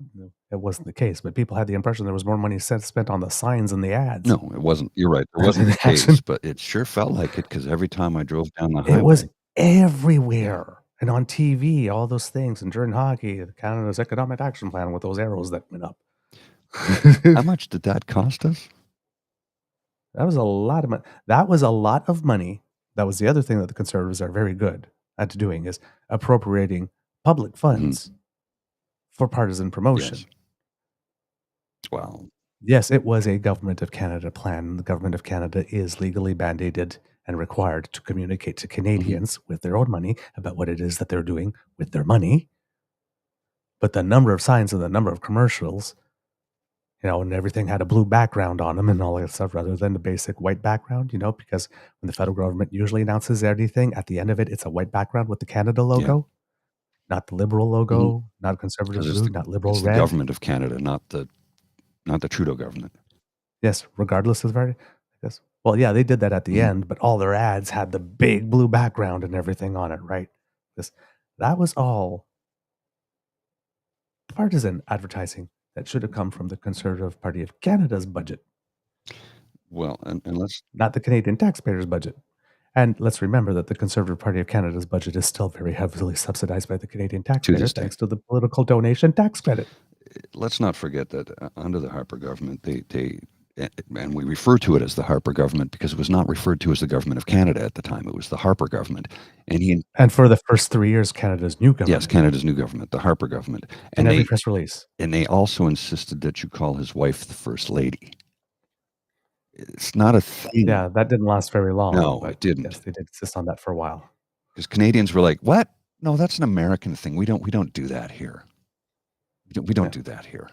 it wasn't the case, but people had the impression there was more money spent on the signs and the ads. No, it wasn't. You're right. It wasn't the case, but it sure felt like it because every time I drove down the It was highway, everywhere. And on TV, all those things. And during hockey, Canada's Economic Action Plan with those arrows that went up. how much did that cost us? That was a lot of money. That was a lot of money. That was the other thing that the Conservatives are very good at doing, is appropriating public funds for partisan promotion. Yes. Well, Yes, it was a Government of Canada plan. The Government of Canada is legally mandated and required to communicate to Canadians with their own money about what it is that they're doing with their money. But the number of signs and the number of commercials, and everything had a blue background on them and all that stuff rather than the basic white background, because when the federal government usually announces anything, at the end of it, it's a white background with the Canada logo, not the Liberal logo, not Conservative because blue, not Liberal it's the red. government of Canada, not the Trudeau government. Yes, regardless of the party. Yes. Well, yeah, they did that at the end, but all their ads had the big blue background and everything on it, right? That was all partisan advertising that should have come from the Conservative Party of Canada's budget, Well, and let's not the Canadian taxpayers' budget. And let's remember that the Conservative Party of Canada's budget is still very heavily subsidized by the Canadian taxpayer this day. thanks to the political donation tax credit. let's not forget that under the Harper government, and we refer to it as the Harper government because it was not referred to as the government of Canada at the time. It was the Harper government. And for the first 3 years, Canada's new government. Yes, Canada's new government, the Harper government. And every press release. And they also insisted that you call his wife the First Lady. It's not a thing. Yeah, that didn't last very long. No, it didn't. Yes, they did insist on that for a while. Because Canadians were like, "What? No, that's an American thing. We don't do that here. We don't do that here."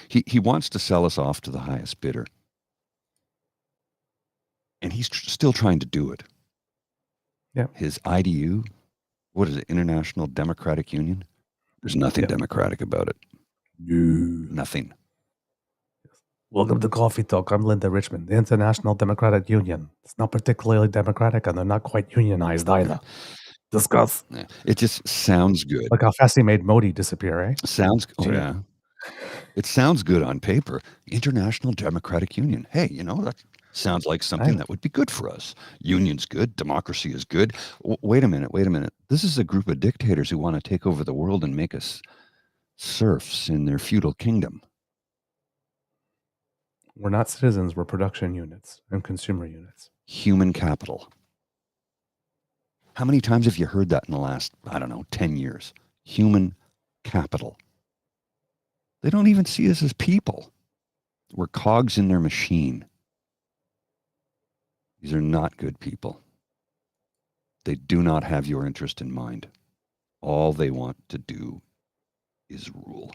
He wants to sell us off to the highest bidder, and he's still trying to do it. Yeah. His IDU, what is it? International Democratic Union. There's nothing democratic about it. No. Nothing. Welcome to Coffee Talk. I'm Linda Richmond, the International Democratic Union. It's not particularly democratic, and they're not quite unionized either. Discuss. Yeah. It just sounds good. Look how fast he made Modi disappear, eh? Yeah. It sounds good on paper. International Democratic Union. Hey, that sounds like something that would be good for us. Union's good. Democracy is good. Wait a minute. This is a group of dictators who want to take over the world and make us serfs in their feudal kingdom. We're not citizens. We're production units and consumer units. Human capital. How many times have you heard that in the last, 10 years? Human capital. They don't even see us as people. We're cogs in their machine. These are not good people. They do not have your interest in mind. All they want to do is rule.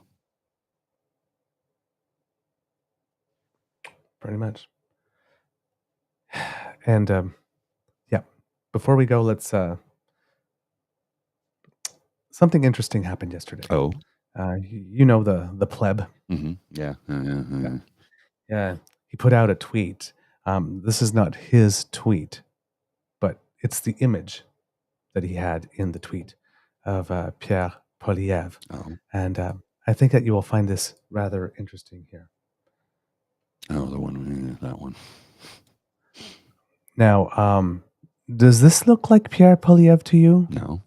Pretty much. And, before we go, let's... something interesting happened yesterday. Oh. The pleb. Mm-hmm. Yeah. Yeah. he put out a tweet. This is not his tweet, but it's the image that he had in the tweet of Pierre Poilievre. Oh, And I think that you will find this rather interesting here. oh, that one. Now, does this look like Pierre Poilievre to you? No.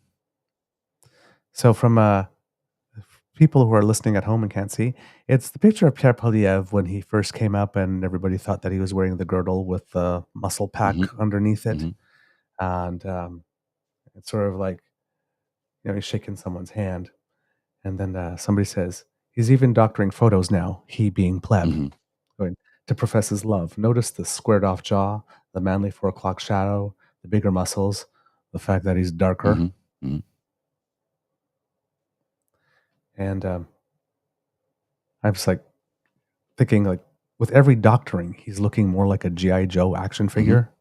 So from people who are listening at home and can't see, it's the picture of Pierre Poilievre when he first came up and everybody thought that he was wearing the girdle with the muscle pack underneath it. And it's sort of like, he's shaking someone's hand. And then somebody says, he's even doctoring photos now, he being pleb, going to profess his love. Notice the squared off jaw, the manly 4 o'clock shadow, the bigger muscles, the fact that he's darker. And I'm just like thinking, like, with every doctoring, he's looking more like a G.I. Joe action figure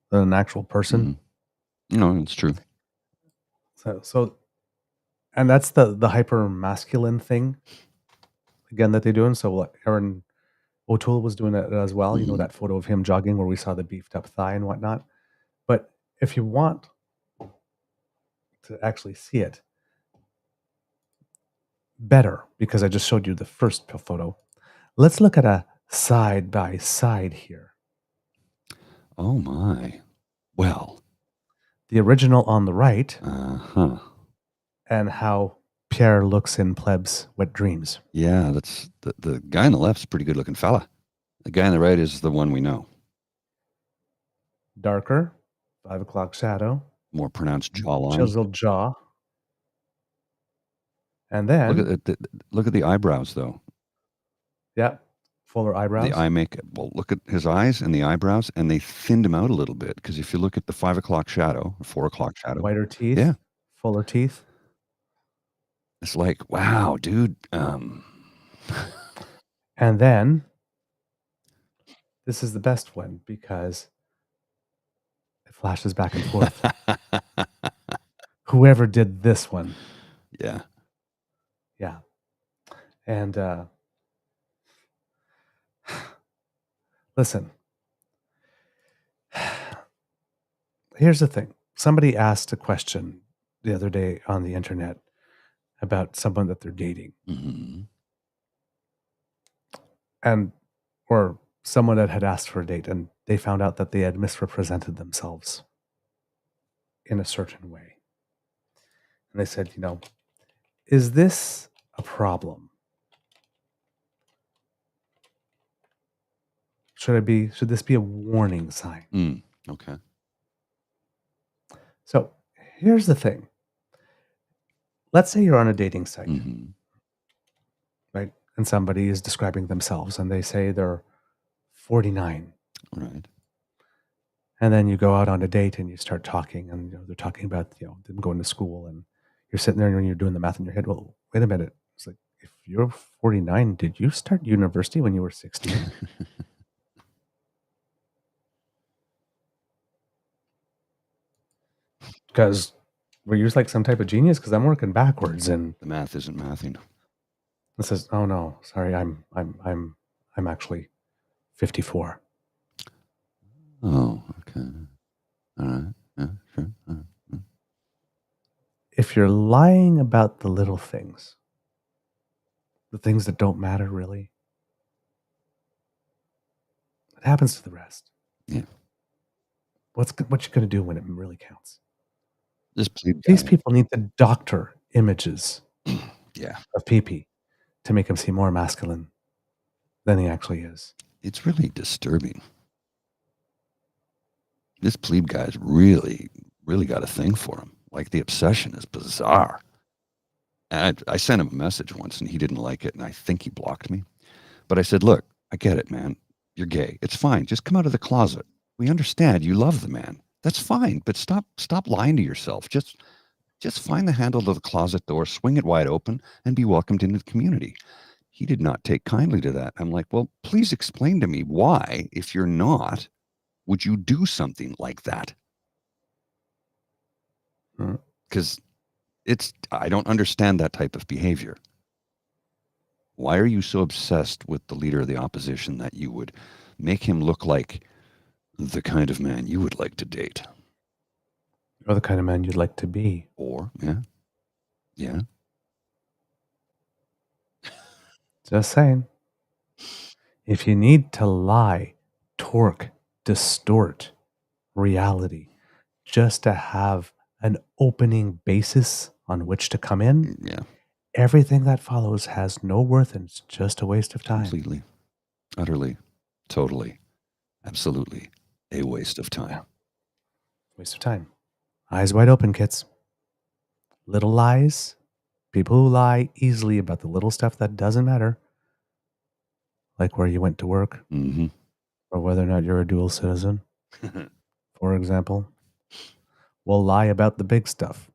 than an actual person. No, it's true. So, and that's the hyper masculine thing again that they're doing. So like Aaron O'Toole was doing it as well. You know, that photo of him jogging where we saw the beefed up thigh and whatnot. But if you want to actually see it better, because I just showed you the first photo, let's look at a side by side here. Oh my. Well, the original on the right, and how Pierre looks in Pleb's Wet Dreams. Yeah, that's the guy on the left's a pretty good looking fella. The guy on the right is the one we know. Darker, 5 o'clock shadow, more pronounced jawline, chiseled jaw, and then look at the eyebrows though. Yeah, fuller eyebrows. The eye makeup. Well, look at his eyes and the eyebrows, and they thinned him out a little bit because if you look at the 5 o'clock shadow, 4 o'clock shadow, whiter teeth, yeah, fuller teeth. It's like, wow, dude. And then this is the best one because it flashes back and forth. Whoever did this one. Yeah. Yeah. And listen, here's the thing. Somebody asked a question the other day on the internet about someone that they're dating. And, or someone that had asked for a date and they found out that they had misrepresented themselves in a certain way. And they said, is this a problem? Should this be a warning sign? Okay. So here's the thing. Let's say you're on a dating site, right? And somebody is describing themselves and they say they're 49. Right. And then you go out on a date and you start talking and they're talking about, them going to school and you're sitting there and you're doing the math in your head. Well, wait a minute. It's like, if you're 49, did you start university when you were 16? Because were you like some type of genius? Because I'm working backwards and the math isn't mathing. It says, "Oh no, sorry, I'm actually 54." Oh, okay. All right. Yeah, sure. If you're lying about the little things, the things that don't matter really, what happens to the rest? Yeah. What you going to do when it really counts? These people need to doctor images of PP to make him seem more masculine than he actually is. It's really disturbing. This plebe guy's really, really got a thing for him. Like, the obsession is bizarre. And I sent him a message once and he didn't like it, and I think he blocked me. But I said, look, I get it, man. You're gay. It's fine. Just come out of the closet. We understand you love the man. That's fine. But stop lying to yourself. Just find the handle to the closet door, swing it wide open, and be welcomed into the community. He did not take kindly to that. I'm like, well, please explain to me why, if you're not, would you do something like that? Because I don't understand that type of behavior. Why are you so obsessed with the leader of the opposition that you would Make him look like the kind of man you would like to date. Or the kind of man you'd like to be. Or, yeah. Yeah. Just saying. If you need to lie, torque, distort reality just to have an opening basis on which to come in, Yeah. everything that follows has no worth and it's just a waste of time. Completely. Utterly. Totally. Absolutely. A waste of time. Yeah. Waste of time. Eyes wide open, kids. Little lies. People who lie easily about the little stuff that doesn't matter, like where you went to work, Mm-hmm. or whether or not you're a dual citizen, for example, will lie about the big stuff.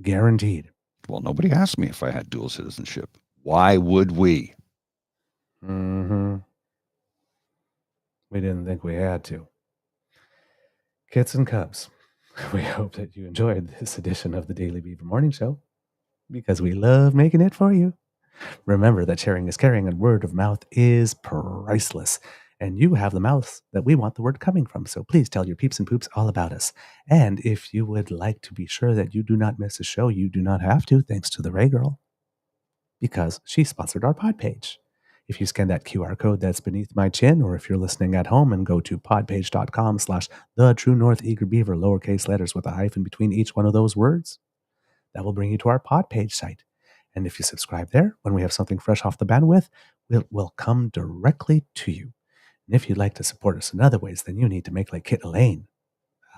Guaranteed. Well, nobody asked me if I had dual citizenship. Why would we? Mm-hmm. We didn't think we had to. Kits and Cubs, we hope that you enjoyed this edition of the Daily Beaver Morning Show, because we love making it for you. Remember that sharing is caring and word of mouth is priceless. And you have the mouth that we want the word coming from. So please tell your peeps and poops all about us. And if you would like to be sure that you do not miss a show, you do not have to, thanks to the Ray Girl, because she sponsored our pod page. If you scan that QR code that's beneath my chin, or if you're listening at home and go to podpage.com/the True North Eager Beaver, lowercase letters with a hyphen between each one of those words, that will bring you to our pod page site. And if you subscribe there, when we have something fresh off the bandwidth, it will come directly to you. And if you'd like to support us in other ways, then you need to make like Kit Elaine.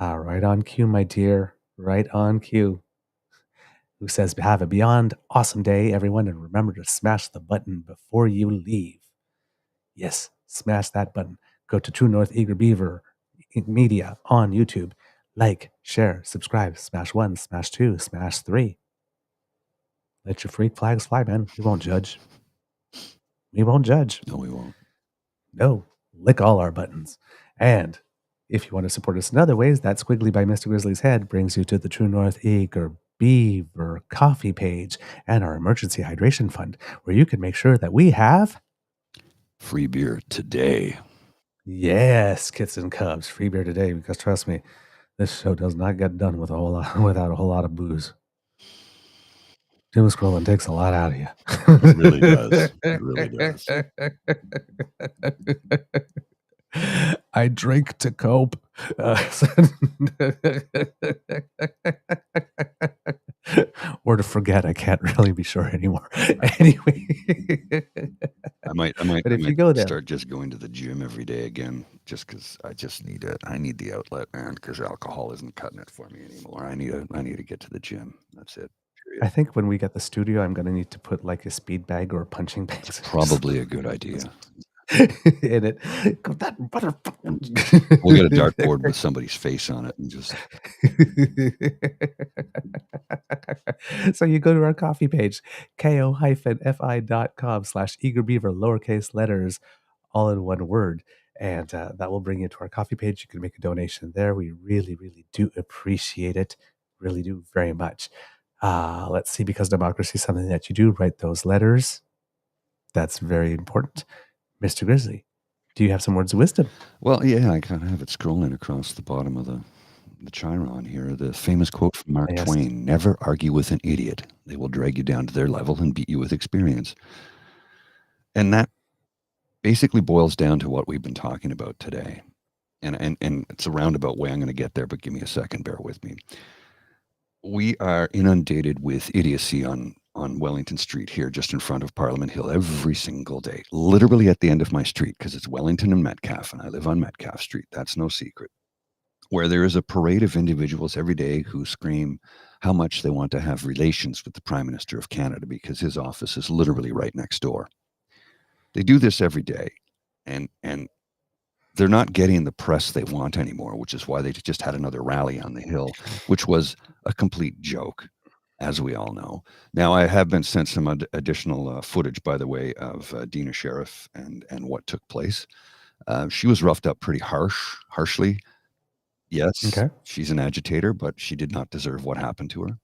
Right on cue, my dear. Right on cue. Who says, have a beyond awesome day, everyone, and remember to smash the button before you leave. Yes, smash that button. Go to True North Eager Beaver Media on YouTube. Like, share, subscribe, smash 1, smash 2, smash 3. Let your freak flags fly, man. We won't judge. We won't judge. No, we won't. No, lick all our buttons. And if you want to support us in other ways, that squiggly by Mr. Grizzly's head brings you to the True North Eager Beaver coffee page and our emergency hydration fund, where you can make sure that we have free beer today. Yes, Kits and Cubs, free beer today, because trust me, this show does not get done with without a whole lot of booze. Doom scrolling takes a lot out of you. It really does. It really does. I drink to cope. Or to forget. I can't really be sure anymore. Anyway. I might But if you go there, start just going to the gym every day again, just because I need the outlet, man, because alcohol isn't cutting it for me anymore. I need to get to the gym. That's it. Period. I think when we get the studio, I'm going to need to put like a speed bag or a punching bag. It's probably a good idea. In it. That motherfucker. We'll get a dartboard with somebody's face on it and just. So you go to our coffee page, ko-fi.com/eagerbeaver, lowercase letters, all in one word. And that will bring you to our coffee page. You can make a donation there. We really, really do appreciate it. Really do very much. Let's see, because democracy is something that you do, write those letters. That's very important. Mr. Grizzly, do you have some words of wisdom? Well, yeah, I kind of have it scrolling across the bottom of the Chiron here. The famous quote from Mark Twain: "Never argue with an idiot. They will drag you down to their level and beat you with experience." And that basically boils down to what we've been talking about today. And it's a roundabout way. I'm going to get there, but give me a second. Bear with me. We are inundated with idiocy on Wellington Street here, just in front of Parliament Hill, every single day, literally at the end of my street, because it's Wellington and Metcalfe, and I live on Metcalfe Street. That's no secret. Where there is a parade of individuals every day who scream how much they want to have relations with the Prime Minister of Canada, because his office is literally right next door. They do this every day, and they're not getting the press they want anymore, which is why they just had another rally on the Hill, which was a complete joke, as we all know. Now, I have been sent some additional footage, by the way, of Dina Sheriff and what took place. She was roughed up pretty harshly. Yes, okay. She's an agitator, but she did not deserve what happened to her.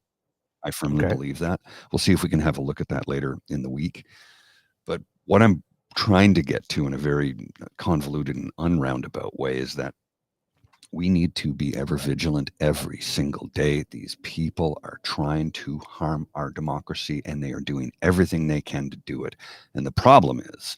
I firmly believe that. We'll see if we can have a look at that later in the week. But what I'm trying to get to in a very convoluted and unroundabout way is that we need to be ever vigilant every single day. These people are trying to harm our democracy, and they are doing everything they can to do it. And the problem is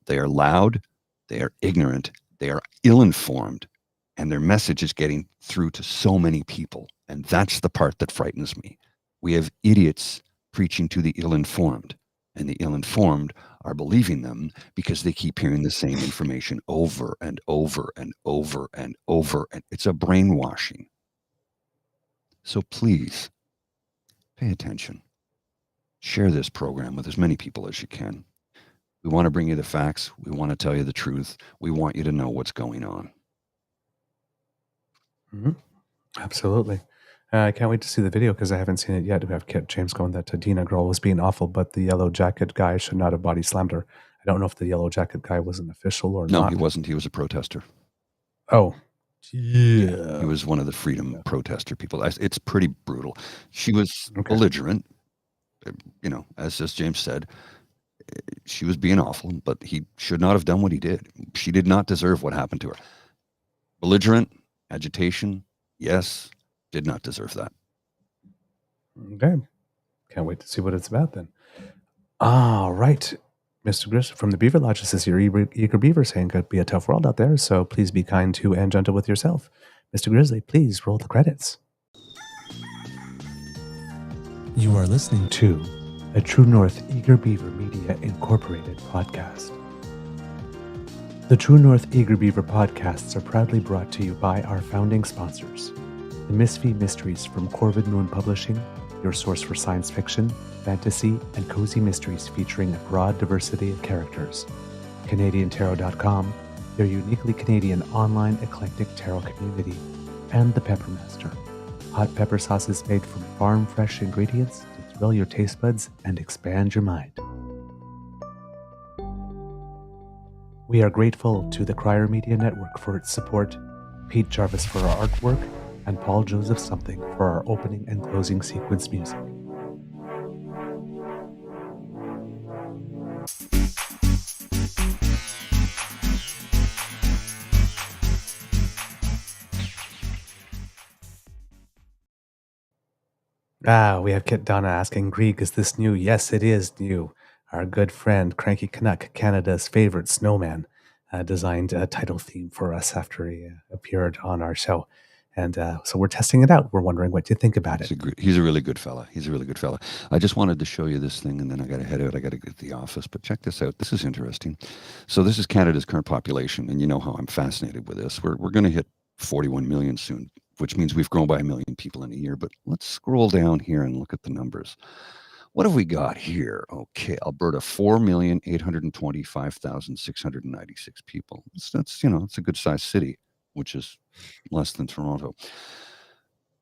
they are loud, they are ignorant, they are ill-informed, and their message is getting through to so many people. And that's the part that frightens me. We have idiots preaching to the ill-informed, and the ill-informed are believing them because they keep hearing the same information over and over and over and over. And it's a brainwashing. So please pay attention. Share this program with as many people as you can. We want to bring you the facts. We want to tell you the truth. We want you to know what's going on. Mm-hmm. Absolutely. I can't wait to see the video because I haven't seen it yet. We have Kit James going that Dina girl was being awful, but the yellow jacket guy should not have body slammed her. I don't know if the yellow jacket guy was an official or not. No, he wasn't. He was a protester. Oh, yeah. He was one of the freedom protester people. It's pretty brutal. She was belligerent. You know, as James said, she was being awful, but he should not have done what he did. She did not deserve what happened to her. Belligerent, agitation, yes, did not deserve that. Okay. Can't wait to see what it's about then. All right. Mr. Gris from the Beaver Lodge, this is your eager beaver saying it could be a tough world out there, so please be kind to and gentle with yourself. Mr. Grizzly, please roll the credits. You are listening to a True North Eager Beaver Media Incorporated podcast. The True North Eager Beaver podcasts are proudly brought to you by our founding sponsors, the Misfit Mysteries from Corvid Moon Publishing, your source for science fiction, fantasy, and cozy mysteries featuring a broad diversity of characters. CanadianTarot.com, their uniquely Canadian online eclectic tarot community, and The Peppermaster, hot pepper sauces made from farm-fresh ingredients to thrill your taste buds and expand your mind. We are grateful to the Crier Media Network for its support, Pete Jarvis for our artwork, and Paul Joseph Something for our opening and closing sequence music. We have Kit Donna asking, Grieg, is this new? Yes, it is new. Our good friend, Cranky Canuck, Canada's favorite snowman, designed a title theme for us after he appeared on our show. And so we're testing it out. We're wondering what you think about it. He's a really good fella. I just wanted to show you this thing, and then I got to head out. I got to get to the office. But check this out. This is interesting. So this is Canada's current population, and you know how I'm fascinated with this. We're going to hit 41 million soon, which means we've grown by 1 million people in a year. But let's scroll down here and look at the numbers. What have we got here? Okay, Alberta, 4,825,696 people. That's it's a good sized city, which is less than Toronto.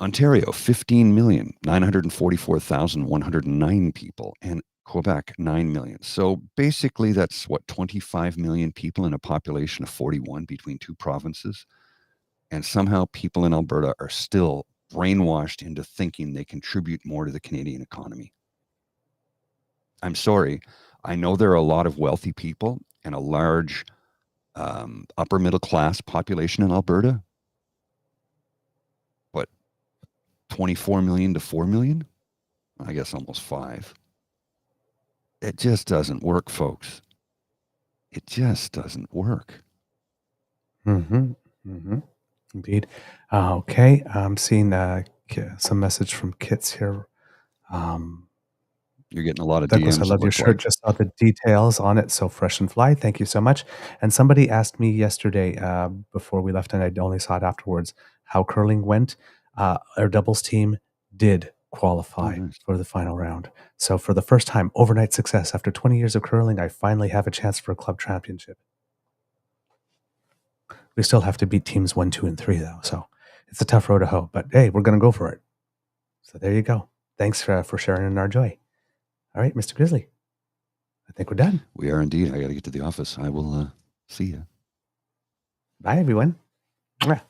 Ontario, 15,944,109 people, and Quebec, 9 million. So basically, that's 25 million people in a population of 41 between two provinces. And somehow people in Alberta are still brainwashed into thinking they contribute more to the Canadian economy. I'm sorry. I know there are a lot of wealthy people and a large upper middle class population in Alberta. But 24 million to 4 million? I guess almost 5. It just doesn't work, folks. It just doesn't work. Mm-hmm. Mm-hmm. Indeed. Okay. I'm seeing some message from Kits here. You're getting a lot of Douglas, DMs. I love your shirt. Just saw the details on it. So fresh and fly. Thank you so much. And somebody asked me yesterday before we left, and I only saw it afterwards, how curling went. Our doubles team did qualify for the final round. So for the first time, overnight success. After 20 years of curling, I finally have a chance for a club championship. We still have to beat teams 1, 2, and 3, though. So it's a tough road to hoe. But hey, we're going to go for it. So there you go. Thanks for sharing in our joy. All right, Mr. Grizzly. I think we're done. We are indeed. I got to get to the office. I will see you. Bye, everyone. Mwah.